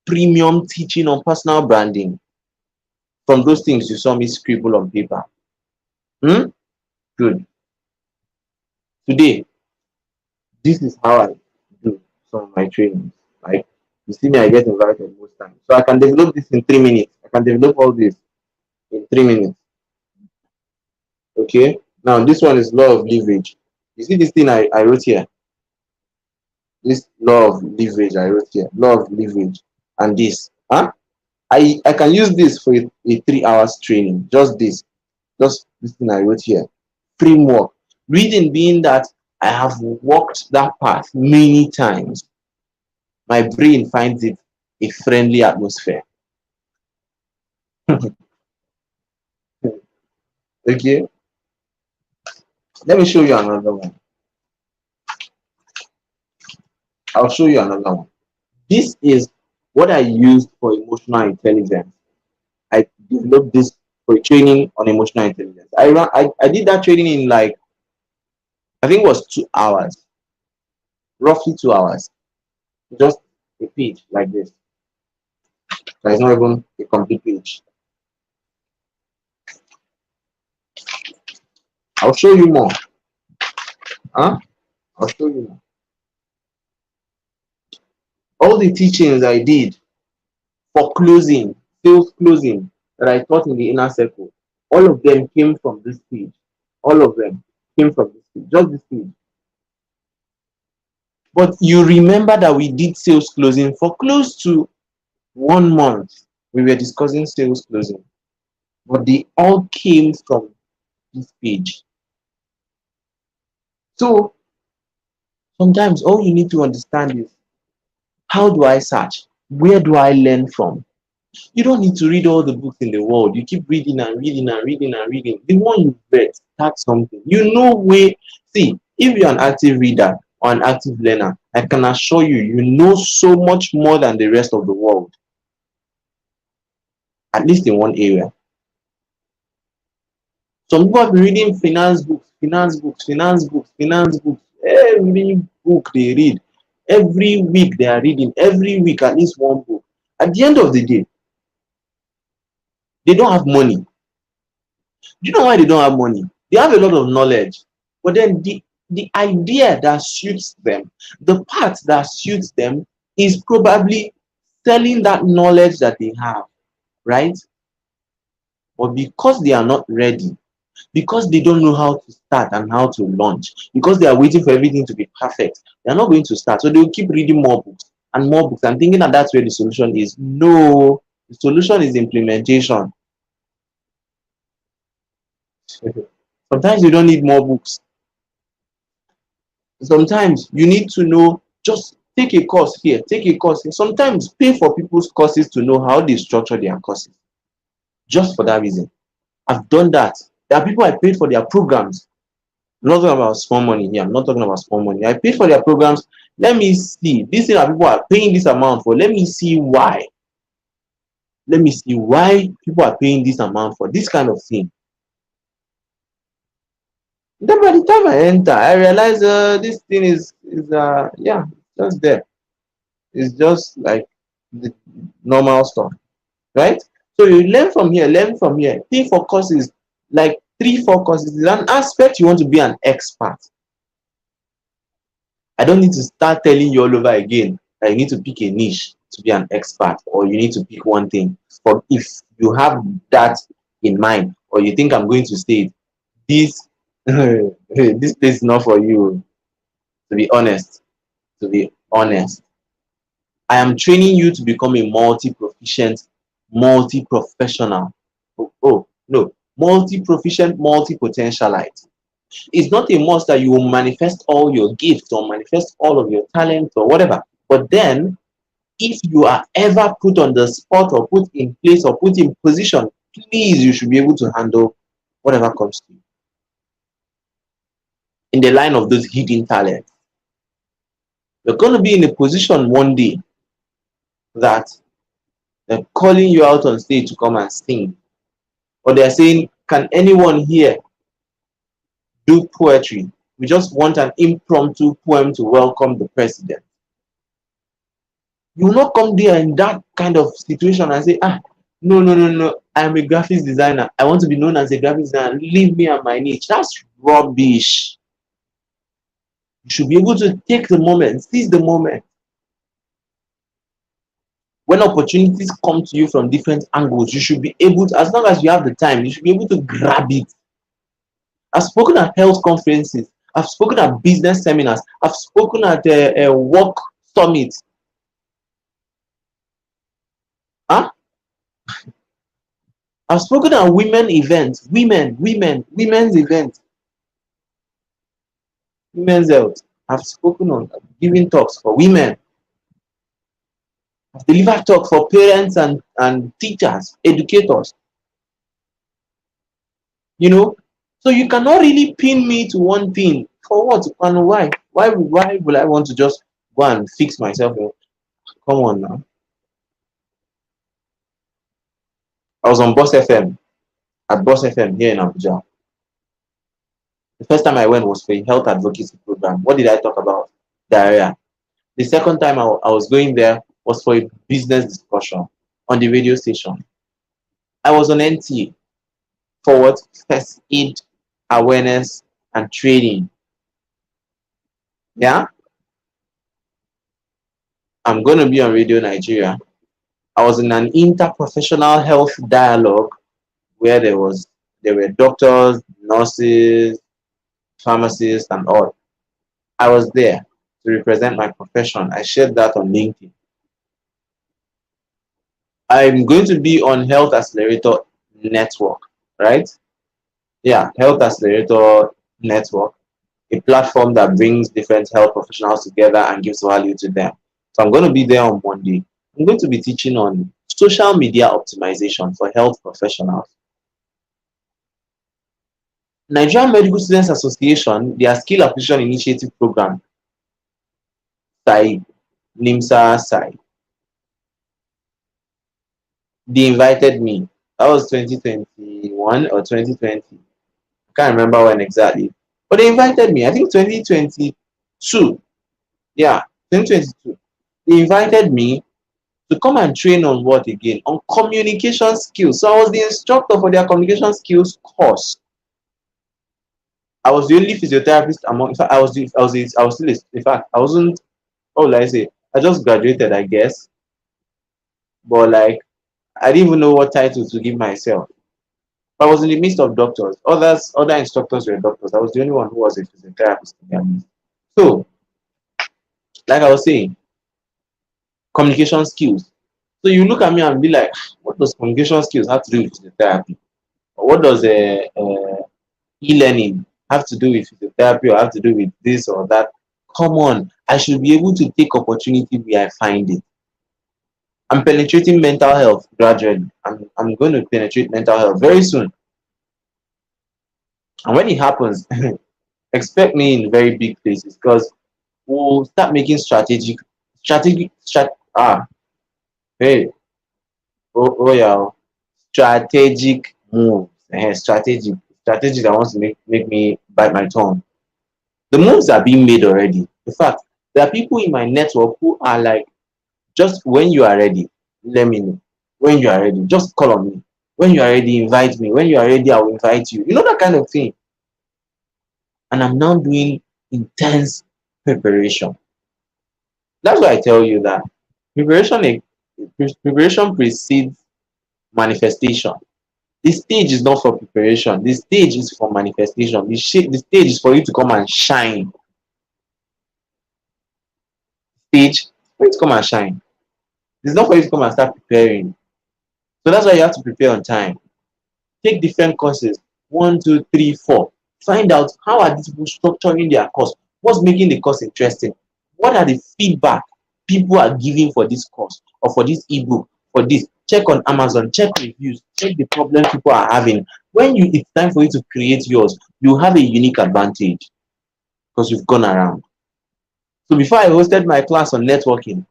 premium teaching on personal branding from those things you saw me scribble on paper. Hmm? Good. Today, this is how I do some of my trainings. Like you see me, I get invited most times. So I can develop this in 3 minutes. I can develop all this in 3 minutes. Okay. Now this one is law of leverage. You see this thing I wrote here. This law of leverage I wrote here. Law of leverage and this. Huh? I can use this for a 3 hours training. Just this. Just this thing I wrote here. Framework. Reason being that I have walked that path many times. My brain finds it a friendly atmosphere. Okay. Let me show you another one. I'll show you another one. This is what I used for emotional intelligence. I developed this for training on emotional intelligence. I did that training in like, I think it was 2 hours, roughly 2 hours. Just a page like this. There is not even a complete page. I'll show you more. Huh? I'll show you more. All the teachings I did for closing, sales closing, that I taught in the inner circle, all of them came from this page. All of them came from this page, just this page. But you remember that we did sales closing for close to 1 month. We were discussing sales closing, but they all came from this page. So sometimes all you need to understand is, how do I search? Where do I learn from? You don't need to read all the books in the world. You keep reading and reading and reading and reading. The one you read, start something. You know where. See, if you're an active reader or an active learner, I can assure you, you know so much more than the rest of the world, at least in one area. Some people have been reading finance books, finance books, finance books, finance books. Every book they read, every week they are reading, every week at least one book. At the end of the day, they don't have money. Do you know why they don't have money? They have a lot of knowledge, but then the idea that suits them, the part that suits them, is probably selling that knowledge that they have, right? But because they are not ready, because they don't know how to start and how to launch, because they are waiting for everything to be perfect, they are not going to start. So they will keep reading more books and thinking that that's where the solution is. No, the solution is implementation. Sometimes you don't need more books. Sometimes you need to know, just take a course here, take a course here. Sometimes pay for people's courses to know how they structure their courses. Just for that reason. I've done that. There are people I paid for their programs. I'm not talking about small money here. I'm not talking about small money. I paid for their programs. Let me see. These things that people are paying this amount for. Let me see why. Let me see why people are paying this amount for this kind of thing. Then by the time I enter, I realize this thing is yeah, just there. It's just like the normal stuff, right? So you learn from here, pay for courses, like 3, 4 courses. It's an aspect you want to be an expert. I don't need to start telling you all over again that you need to pick a niche to be an expert, or you need to pick one thing. But if you have that in mind, or you think I'm going to say this, this place is not for you. To be honest, to be honest, I am training you to become a multi-proficient, multi-professional. Oh no, multi-proficient, multi-potentialite. It's not a must that you will manifest all your gifts or manifest all of your talents or whatever. But then, if you are ever put on the spot or put in place or put in position, please, you should be able to handle whatever comes to you in the line of those hidden talents. You're going to be in a position one day that they're calling you out on stage to come and sing, or they're saying, can anyone here do poetry? We just want an impromptu poem to welcome the president. You will not come there in that kind of situation and say, no, no, no, no, I'm a graphics designer. I want to be known as a graphics designer. Leave me at my niche. That's rubbish. You should be able to take the moment, seize the moment. When opportunities come to you from different angles, you should be able to, as long as you have the time, you should be able to grab it. I've spoken at health conferences. I've spoken at business seminars. I've spoken at a work summit. Huh? I've spoken at women events, women's events, women's health. I've spoken on giving talks for women. I've delivered talk for parents and teachers, educators. You know, so you cannot really pin me to one thing. For what and why? Why will I want to just go and fix myself? Come on now. I was on Boss FM at Boss FM here in Abuja. The first time I went was for a health advocacy program. What did I talk about? Diarrhea. The second time I was going there was for a business discussion on the radio station. I was on NT for what? First aid awareness and training. Yeah, I'm going to be on Radio Nigeria. I was in an interprofessional health dialogue where there were doctors, nurses, pharmacists, and all. I was there to represent my profession. I shared that on LinkedIn. I'm going to be on Health Accelerator Network, right? Yeah, Health Accelerator Network, a platform that brings different health professionals together and gives value to them. So I'm going to be there on Monday. I'm going to be teaching on social media optimization for health professionals. Nigerian Medical Students Association, their Skill Acquisition Initiative Program, SAI, NIMSA SAI, they invited me. That was 2021 or 2020. I can't remember when exactly. But they invited me. I think 2022. Yeah, 2022. They invited me to come and train on what again? On communication skills. So I was the instructor for their communication skills course. I was the only physiotherapist among. In fact, I was still. In fact, I wasn't. What will I say? I just graduated, I guess. But like, I didn't even know what title to give myself. I was in the midst of doctors. Other instructors were doctors. I was the only one who was a physiotherapist in their midst. So, like I was saying, communication skills. So you look at me and be like, what does communication skills have to do with physiotherapy? Or what does e-learning have to do with physiotherapy or have to do with this or that? Come on, I should be able to take opportunity where I find it. I'm penetrating mental health gradually. I'm going to penetrate mental health very soon. And when it happens, expect me in very big places because we'll start making hey, oh yeah, strategic moves. Strategic that wants to make me bite my tongue. The moves are being made already. In fact, there are people in my network who are like, just when you are ready, let me know. When you are ready, just call on me. When you are ready, invite me. When you are ready, I will invite you. You know that kind of thing. And I'm now doing intense preparation. That's why I tell you that preparation preparation precedes manifestation. The stage is not for preparation. The stage is for manifestation. The stage is for you to come and shine. Stage for you to come and shine. It's not for you to come and start preparing. So that's why you have to prepare on time. Take different courses. 1, 2, 3, 4. Find out how are these people structuring their course. What's making the course interesting? What are the feedback people are giving for this course or for this ebook? For this, check on Amazon, check reviews, check the problem people are having. When it's time for you to create yours, you have a unique advantage because you've gone around. So before I hosted my class on networking,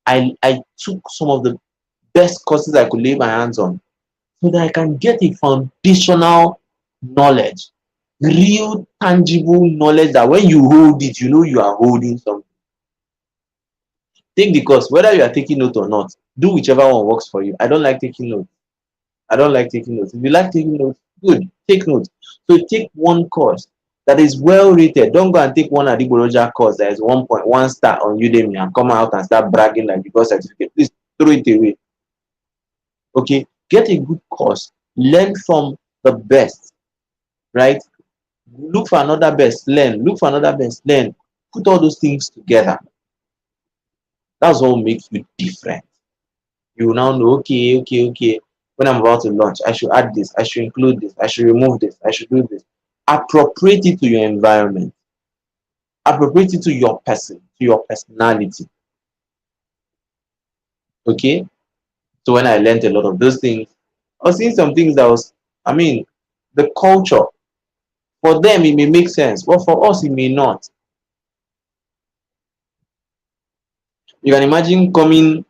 I took some of the best courses I could lay my hands on so that I can get a foundational knowledge, real tangible knowledge that when you hold it, you know you are holding something. Take the course, whether you are taking note or not. Do whichever one works for you. I don't like taking notes. I don't like taking notes. If you like taking notes, good, take notes. So take one course that is well rated. Don't go and take one Adiboroja course that is 1.1 star on Udemy and come out and start bragging like you got certificate. Please throw it away. Okay, get a good course. Learn from the best, right? Look for another best, learn. Look for another best, learn. Put all those things together. That's what makes you different. You will now know, okay, okay, okay. When I'm about to launch, I should add this, I should include this, I should remove this, I should do this. Appropriate it to your environment. Appropriate it to your person, to your personality. Okay? So when I learned a lot of those things, I was seeing some things that was, I mean, the culture. For them, it may make sense, but for us, it may not. You can imagine coming,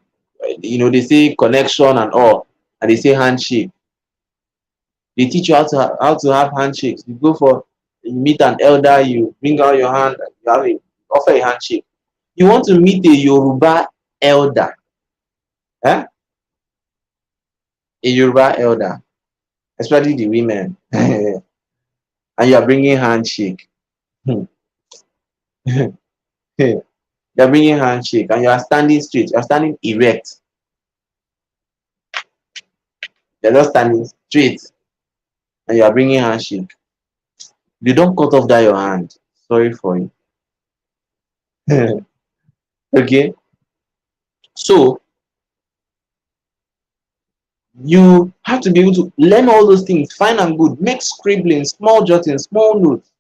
they say connection and all, and they say handshake. They teach you how to have handshakes. You go for, you meet an elder, you bring out your hand, you offer a handshake. You want to meet a Yoruba elder, eh? A Yoruba elder, especially the women, and you are bringing handshake. you are bringing handshake, and you are standing straight. You are standing erect. You are just standing straight, and you are bringing handshake. You don't cut off that your hand. Sorry for you. Okay, so you have to be able to learn all those things, fine and good, make scribbling, small jotting, small notes,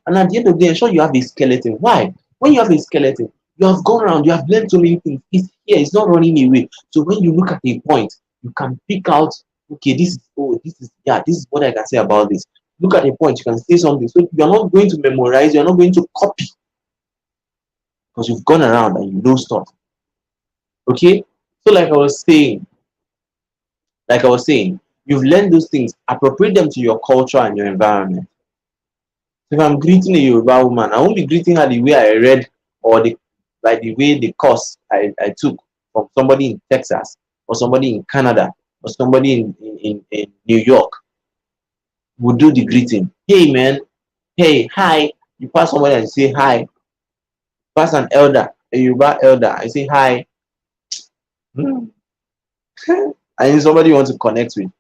and at the end of the day, ensure you have a skeleton. Why? When you have a skeleton, you have gone around, you have learned so many things. It's here, it's not running away. So when you look at a point, you can pick out, okay, this is what I can say about this. Look at a point, you can say something. So you're not going to memorize, you're not going to copy, because you've gone around and you know stuff. Okay? So like I was saying, you've learned those things, appropriate them to your culture and your environment. If I'm greeting a Yoruba woman, I won't be greeting her the way I read, or the way the course I took from somebody in Texas, or somebody in Canada, or somebody in New York would do the greeting. Hey man, hey, hi. You pass somebody and say hi. Pass an elder, a Yoruba elder, I say hi. Hmm. And then somebody you want to connect with. You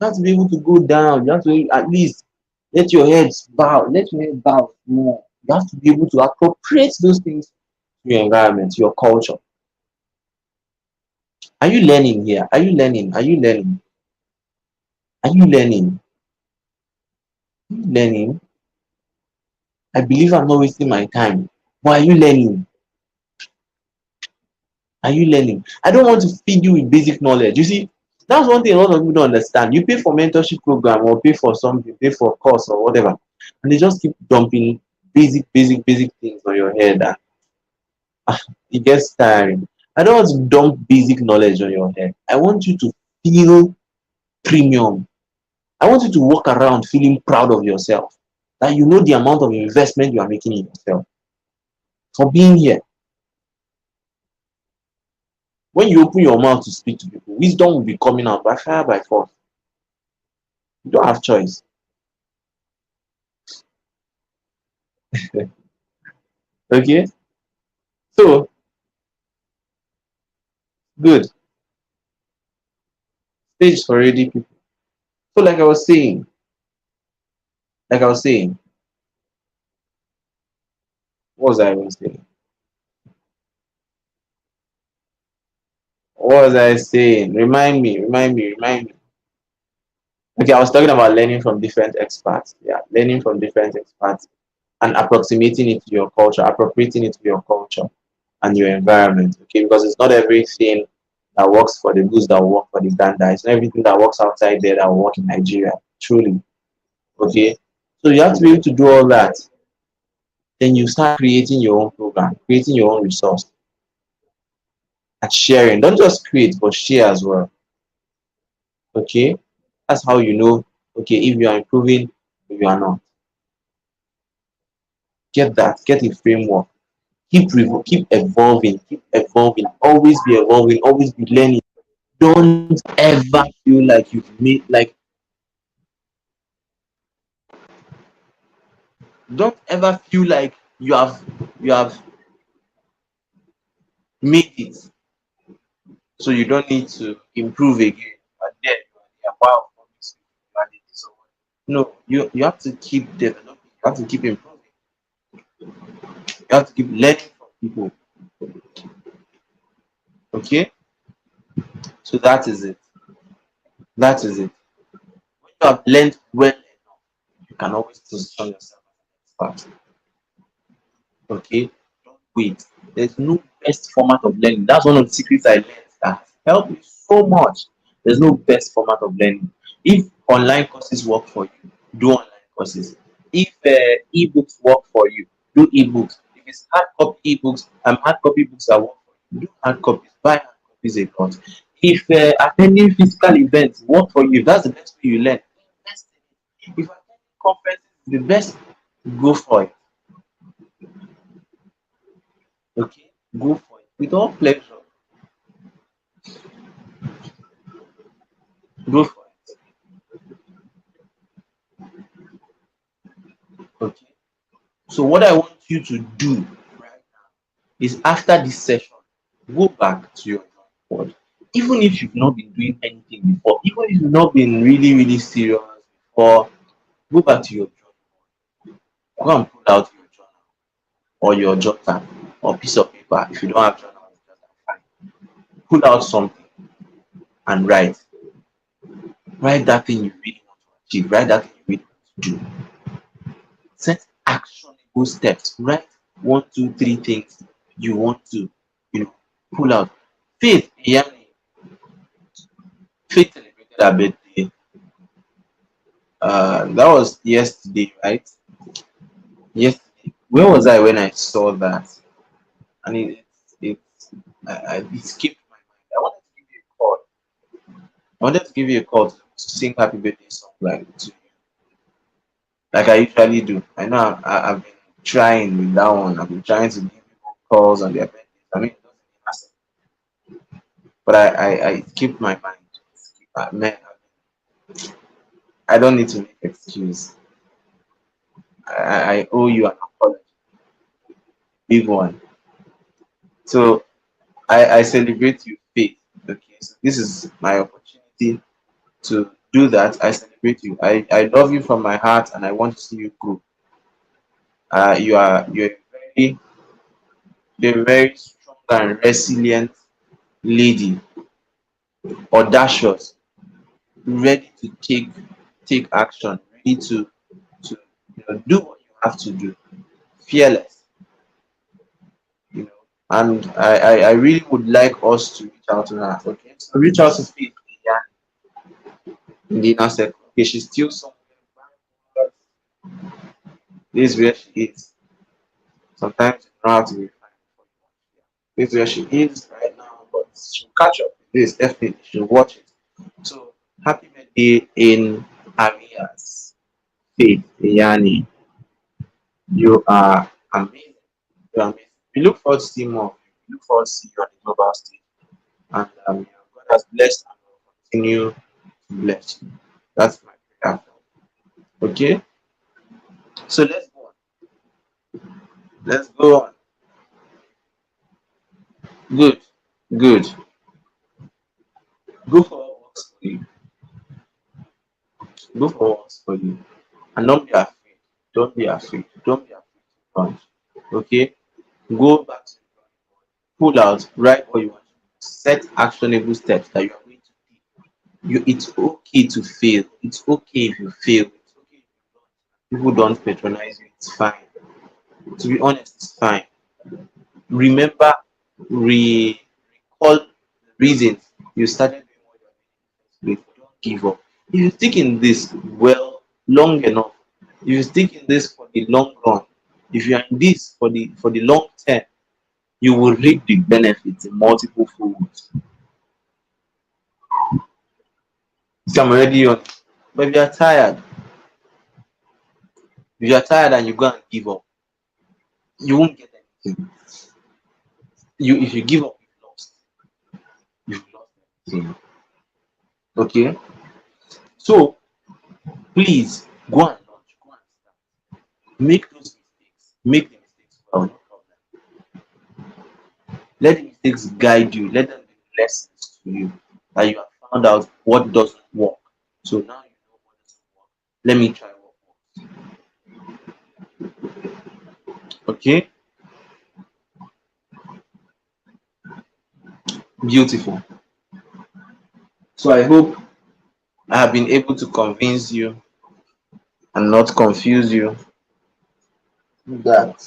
have to be able to go down. You have to at least let your head bow. Let your head bow more. You have to be able to appropriate those things to your environment, to your culture. Are you learning here? Are you learning? Are you learning? Are you learning? Are you learning? I believe I'm not wasting my time. But are you learning? Are you learning? I don't want to feed you with basic knowledge. You see, that's one thing a lot of people don't understand. You pay for mentorship program, or pay for something, pay for course or whatever, and they just keep dumping basic things on your head. And it gets tiring. I don't want to dump basic knowledge on your head. I want you to feel premium. I want you to walk around feeling proud of yourself. That you know the amount of investment you are making in yourself for being here. When you open your mouth to speak to people, wisdom will be coming out by fire, by force. You don't have choice. Okay? So, good. Stage for ready people. So, like I was saying, what was I even saying? What was I saying? Remind me. Okay, I was talking about learning from different experts. Yeah, learning from different experts and approximating it to your culture, appropriating it to your culture and your environment. Okay, because it's not everything that works for the goose that will work for the gander. It's not everything that works outside there that will work in Nigeria. Truly. Okay. So you have to be able to do all that. Then you start creating your own program, creating your own resource, and sharing. Don't just create, but share as well. Okay. That's how you know, okay, if you are improving, if you are not. Get that, get a framework. Keep evolving, always be evolving, always be learning. Don't ever feel like you've made like don't ever feel like you have made it, so you don't need to improve again. And then you are the wow, you are the this or what. No, you have to keep developing. You have to keep improving. You have to keep learning from people. Okay? So that is it. That is it. When you have learned well enough, you can always position yourself as an expert. Okay? Don't wait. There's no best format of learning. That's one of the secrets I learned that has helped me so much. There's no best format of learning. If online courses work for you, do online courses. If ebooks work for you, do ebooks. If it's hard copy ebooks, hard copy books that work for you, do hard copies. Buy hard copies a lot. If attending physical events work for you, if that's the best way you learn, invest in it. If attending conferences is the best, go for it. Okay, go for it with all pleasure. Go for it. Okay. So what I want you to do right now is after this session, go back to your drawing board. Even if you've not been doing anything before, even if you've not been really, really serious before, go back to your drawing board. Go and pull out your journal or your jotter or piece of paper. If you don't have journal or jotter, fine. Pull out something and write. Write that thing you really want to achieve. Write that thing you really want to do. Set actionable steps. Write 1, 2, 3 things you want to, pull out. Faith, Iyani, Faith celebrated her birthday. That was yesterday, right? Yesterday. Where was I when I saw that? And it skipped my mind. I wanted to give you a call. I wanted to give you a call to sing happy birthday song like I usually do. I know I've been trying with that one. I've been trying to give people calls on their birthdays. I mean, it doesn't happen. But I keep my mind. Man, I don't need to make excuse. I owe you an apology, big one. So I celebrate you, faith. Okay, so this is my opportunity to do that. I celebrate you. I love you from my heart, and I want to see you grow. Very you're a very strong and resilient lady, audacious, ready to take action, ready to do what you have to do, fearless, and I really would like us to reach out to her. Okay, so reach out to Faith in the inner circle. Okay, she's still somewhere. This is where she is. Sometimes you don't have to be fine. This is where she is right now, but she'll catch up with this definitely. She'll watch it. So happy birthday in Arias. Faith Yani. You are amazing. You're amazing. We look forward to seeing more of you. We look forward to seeing you on the global stage. And God has blessed and will continue to bless you. That's my prayer. Okay? So let's go on. Let's go on. Good. Good. Go for what works for you. Go for what works for you. And don't be afraid. Don't be afraid. Don't be afraid to launch. Okay? Go back to the drawing board. Pull out, write what you want to do. Set actionable steps that you are going to do. It's okay to fail. It's okay if you fail. It's okay if people don't patronize you. It's fine. To be honest, it's fine. Remember, recall the reasons you started doing what you're doing. Don't give up. If you stick in this long enough, if you stick in this for the long run, if you are in this for the long term, you will reap the benefits in multiple folds. So I'm already on. But if you are tired and you go and give up, you won't get anything. If you give up, you've lost everything. Okay? So please go and launch, go and start. Make those mistakes. Make the mistakes well, no problem. Let the mistakes guide you, let them be lessons to you that you have found out what doesn't work. So now you know what doesn't work. Let me try what works. Okay, beautiful. So I hope I have been able to convince you and not confuse you that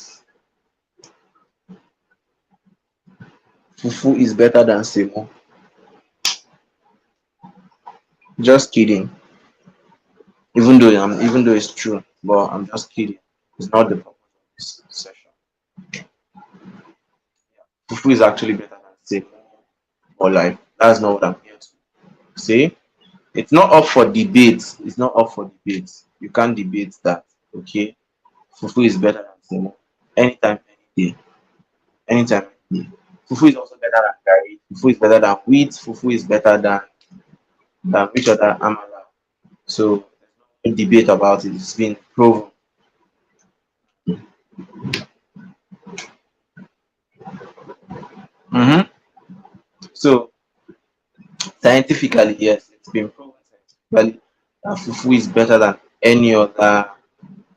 fufu is better than semo. Just kidding. Even though it's true, but I'm just kidding. It's not the purpose of this session. Fufu is actually better than semo or life. That's not what I'm here to say. It's not up for debate. It's not up for debate. You can't debate that. Okay, fufu is better than semo. Anytime, any day, anytime, any day. Fufu is also better than curry. Fufu is better than wheat. Fufu is better than which other amala. So there's no debate about it. It's been proven. Hmm. So scientifically, yes, it's been proven scientifically that fufu is better than any other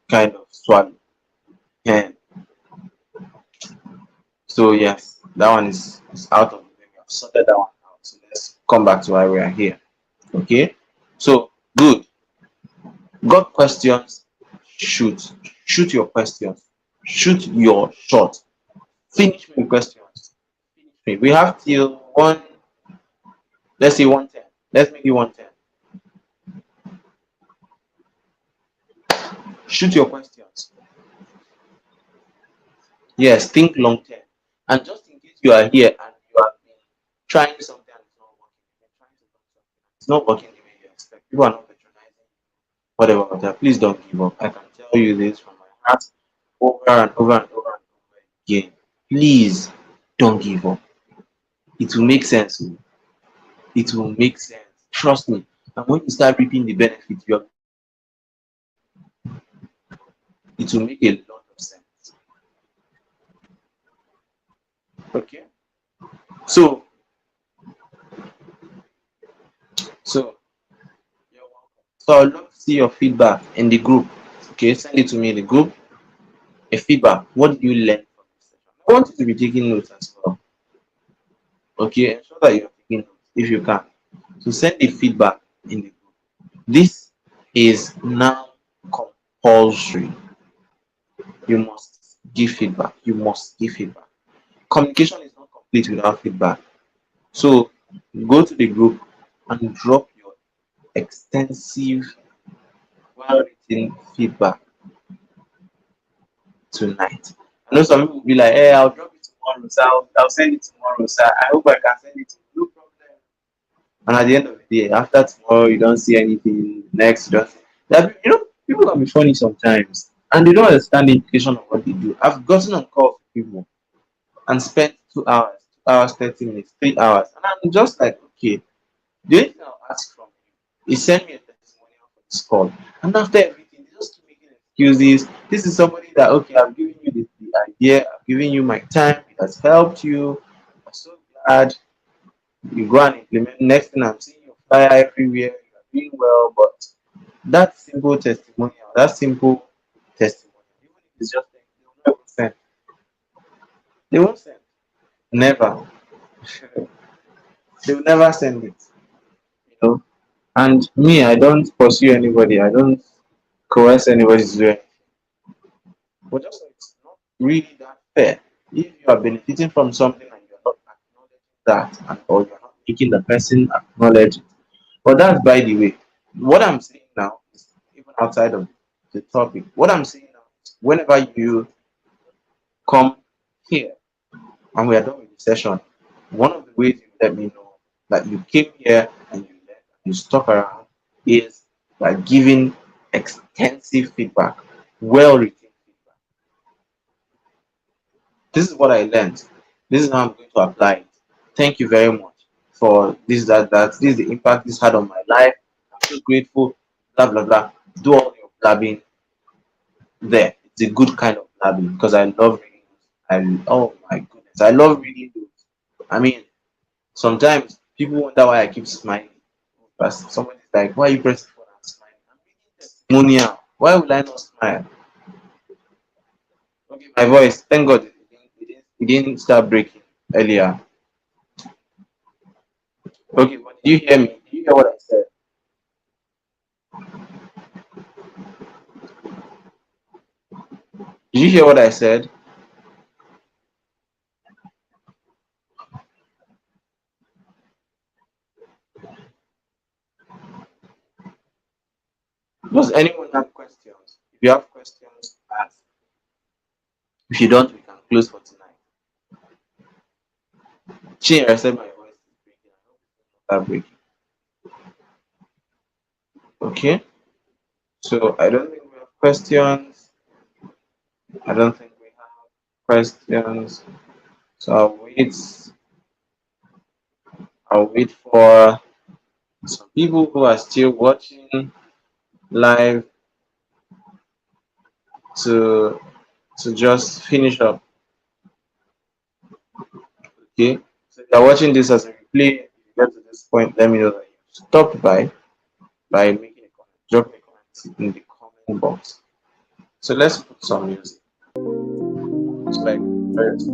kind of swallow. And so yes, that one is out of the way. We have sorted that one out. So let's come back to why we are here. Okay. So good. Got questions? Shoot. Shoot your questions. Shoot your shot. Finish me with questions. Finish me. We have till one. Let's say 110. Let's make it 110. Shoot your questions. Yes, think long term. And just in case you are here and you have been trying something and it's not working, you've been trying to do something, it's not working the way you expect. People are not patronizing whatever, whatever. Please don't give up. I can tell you this from my heart over and over and over and over again. Please don't give up. It will make sense. It will make sense. Trust me. And when you start reaping the benefits, it will make a lot of sense. Okay. So, so you're welcome. So I'd love to see your feedback in the group. Okay, send it to me in the group. A feedback. What did you learn from this session? I want you to be taking notes as well. Okay, ensure that you're taking notes if you can. So send the feedback in the group. This is now compulsory. You must give feedback. You must give feedback. Communication is not complete without feedback. So go to the group and drop your extensive, well written feedback tonight. I know some people will be like, hey, I'll drop it tomorrow, sir. I'll send it tomorrow, sir. I hope I can send it to you. No problem. And at the end of the day, after tomorrow, you don't see anything. Next, you don't see that. People can be funny sometimes, and they don't understand the implication of what they do. I've gotten on calls with people and spent 2 hours, 2 hours, 30 minutes, 3 hours, and I'm just like, okay. The only thing I'll ask from you is send me a testimonial for this call. And after everything, they just keep making excuses. This is somebody that, okay, I've given you the idea, I've given you my time, it has helped you. I'm so glad you go and implement. Next thing I'm seeing your flyer everywhere, you are doing well, but that simple testimonial, that simple testimonial, even if it's just like, they will never send. They won't send. Never. They will never send it. You know. And me, I don't pursue anybody. I don't coerce anybody to do anything. But just so it's not really that fair. If you are benefiting from something and you're not acknowledging that, or you're not making the person acknowledge it. But that's by the way. What I'm saying now is even outside of the topic. What I'm saying now is whenever you come here and we are done with the session, one of the ways you let me know that you came here and you left and you stuck around is by giving extensive feedback, well written feedback. This is what I learned. This is how I'm going to apply it. Thank you very much for this, that. This is the impact this had on my life. I'm so grateful. Blah blah blah. Do all your blabbing there. It's a good kind of blabbing because I love reading. Oh my goodness, I love reading those. I mean, sometimes people wonder why I keep smiling. But somebody's like, why are you pressing for and smiling? I'm reading testimonial. Why would I not smile? Okay, my voice. Thank God it didn't start breaking earlier. Okay, but did you hear me? Did you hear what I said? Did you hear what I said? Does anyone have questions? If you have questions, ask. If you don't, we can close for tonight. Chin, I said my voice is breaking. I hope it's not breaking. Okay. So I don't think we have questions. I don't think we have questions. So I'll wait for some people who are still watching live to just finish up. Okay. So if you're watching this as a replay, if you get to this point, let me know that you stopped by making a comment. Drop a comment in the comment box. So let's put some music. It's like first.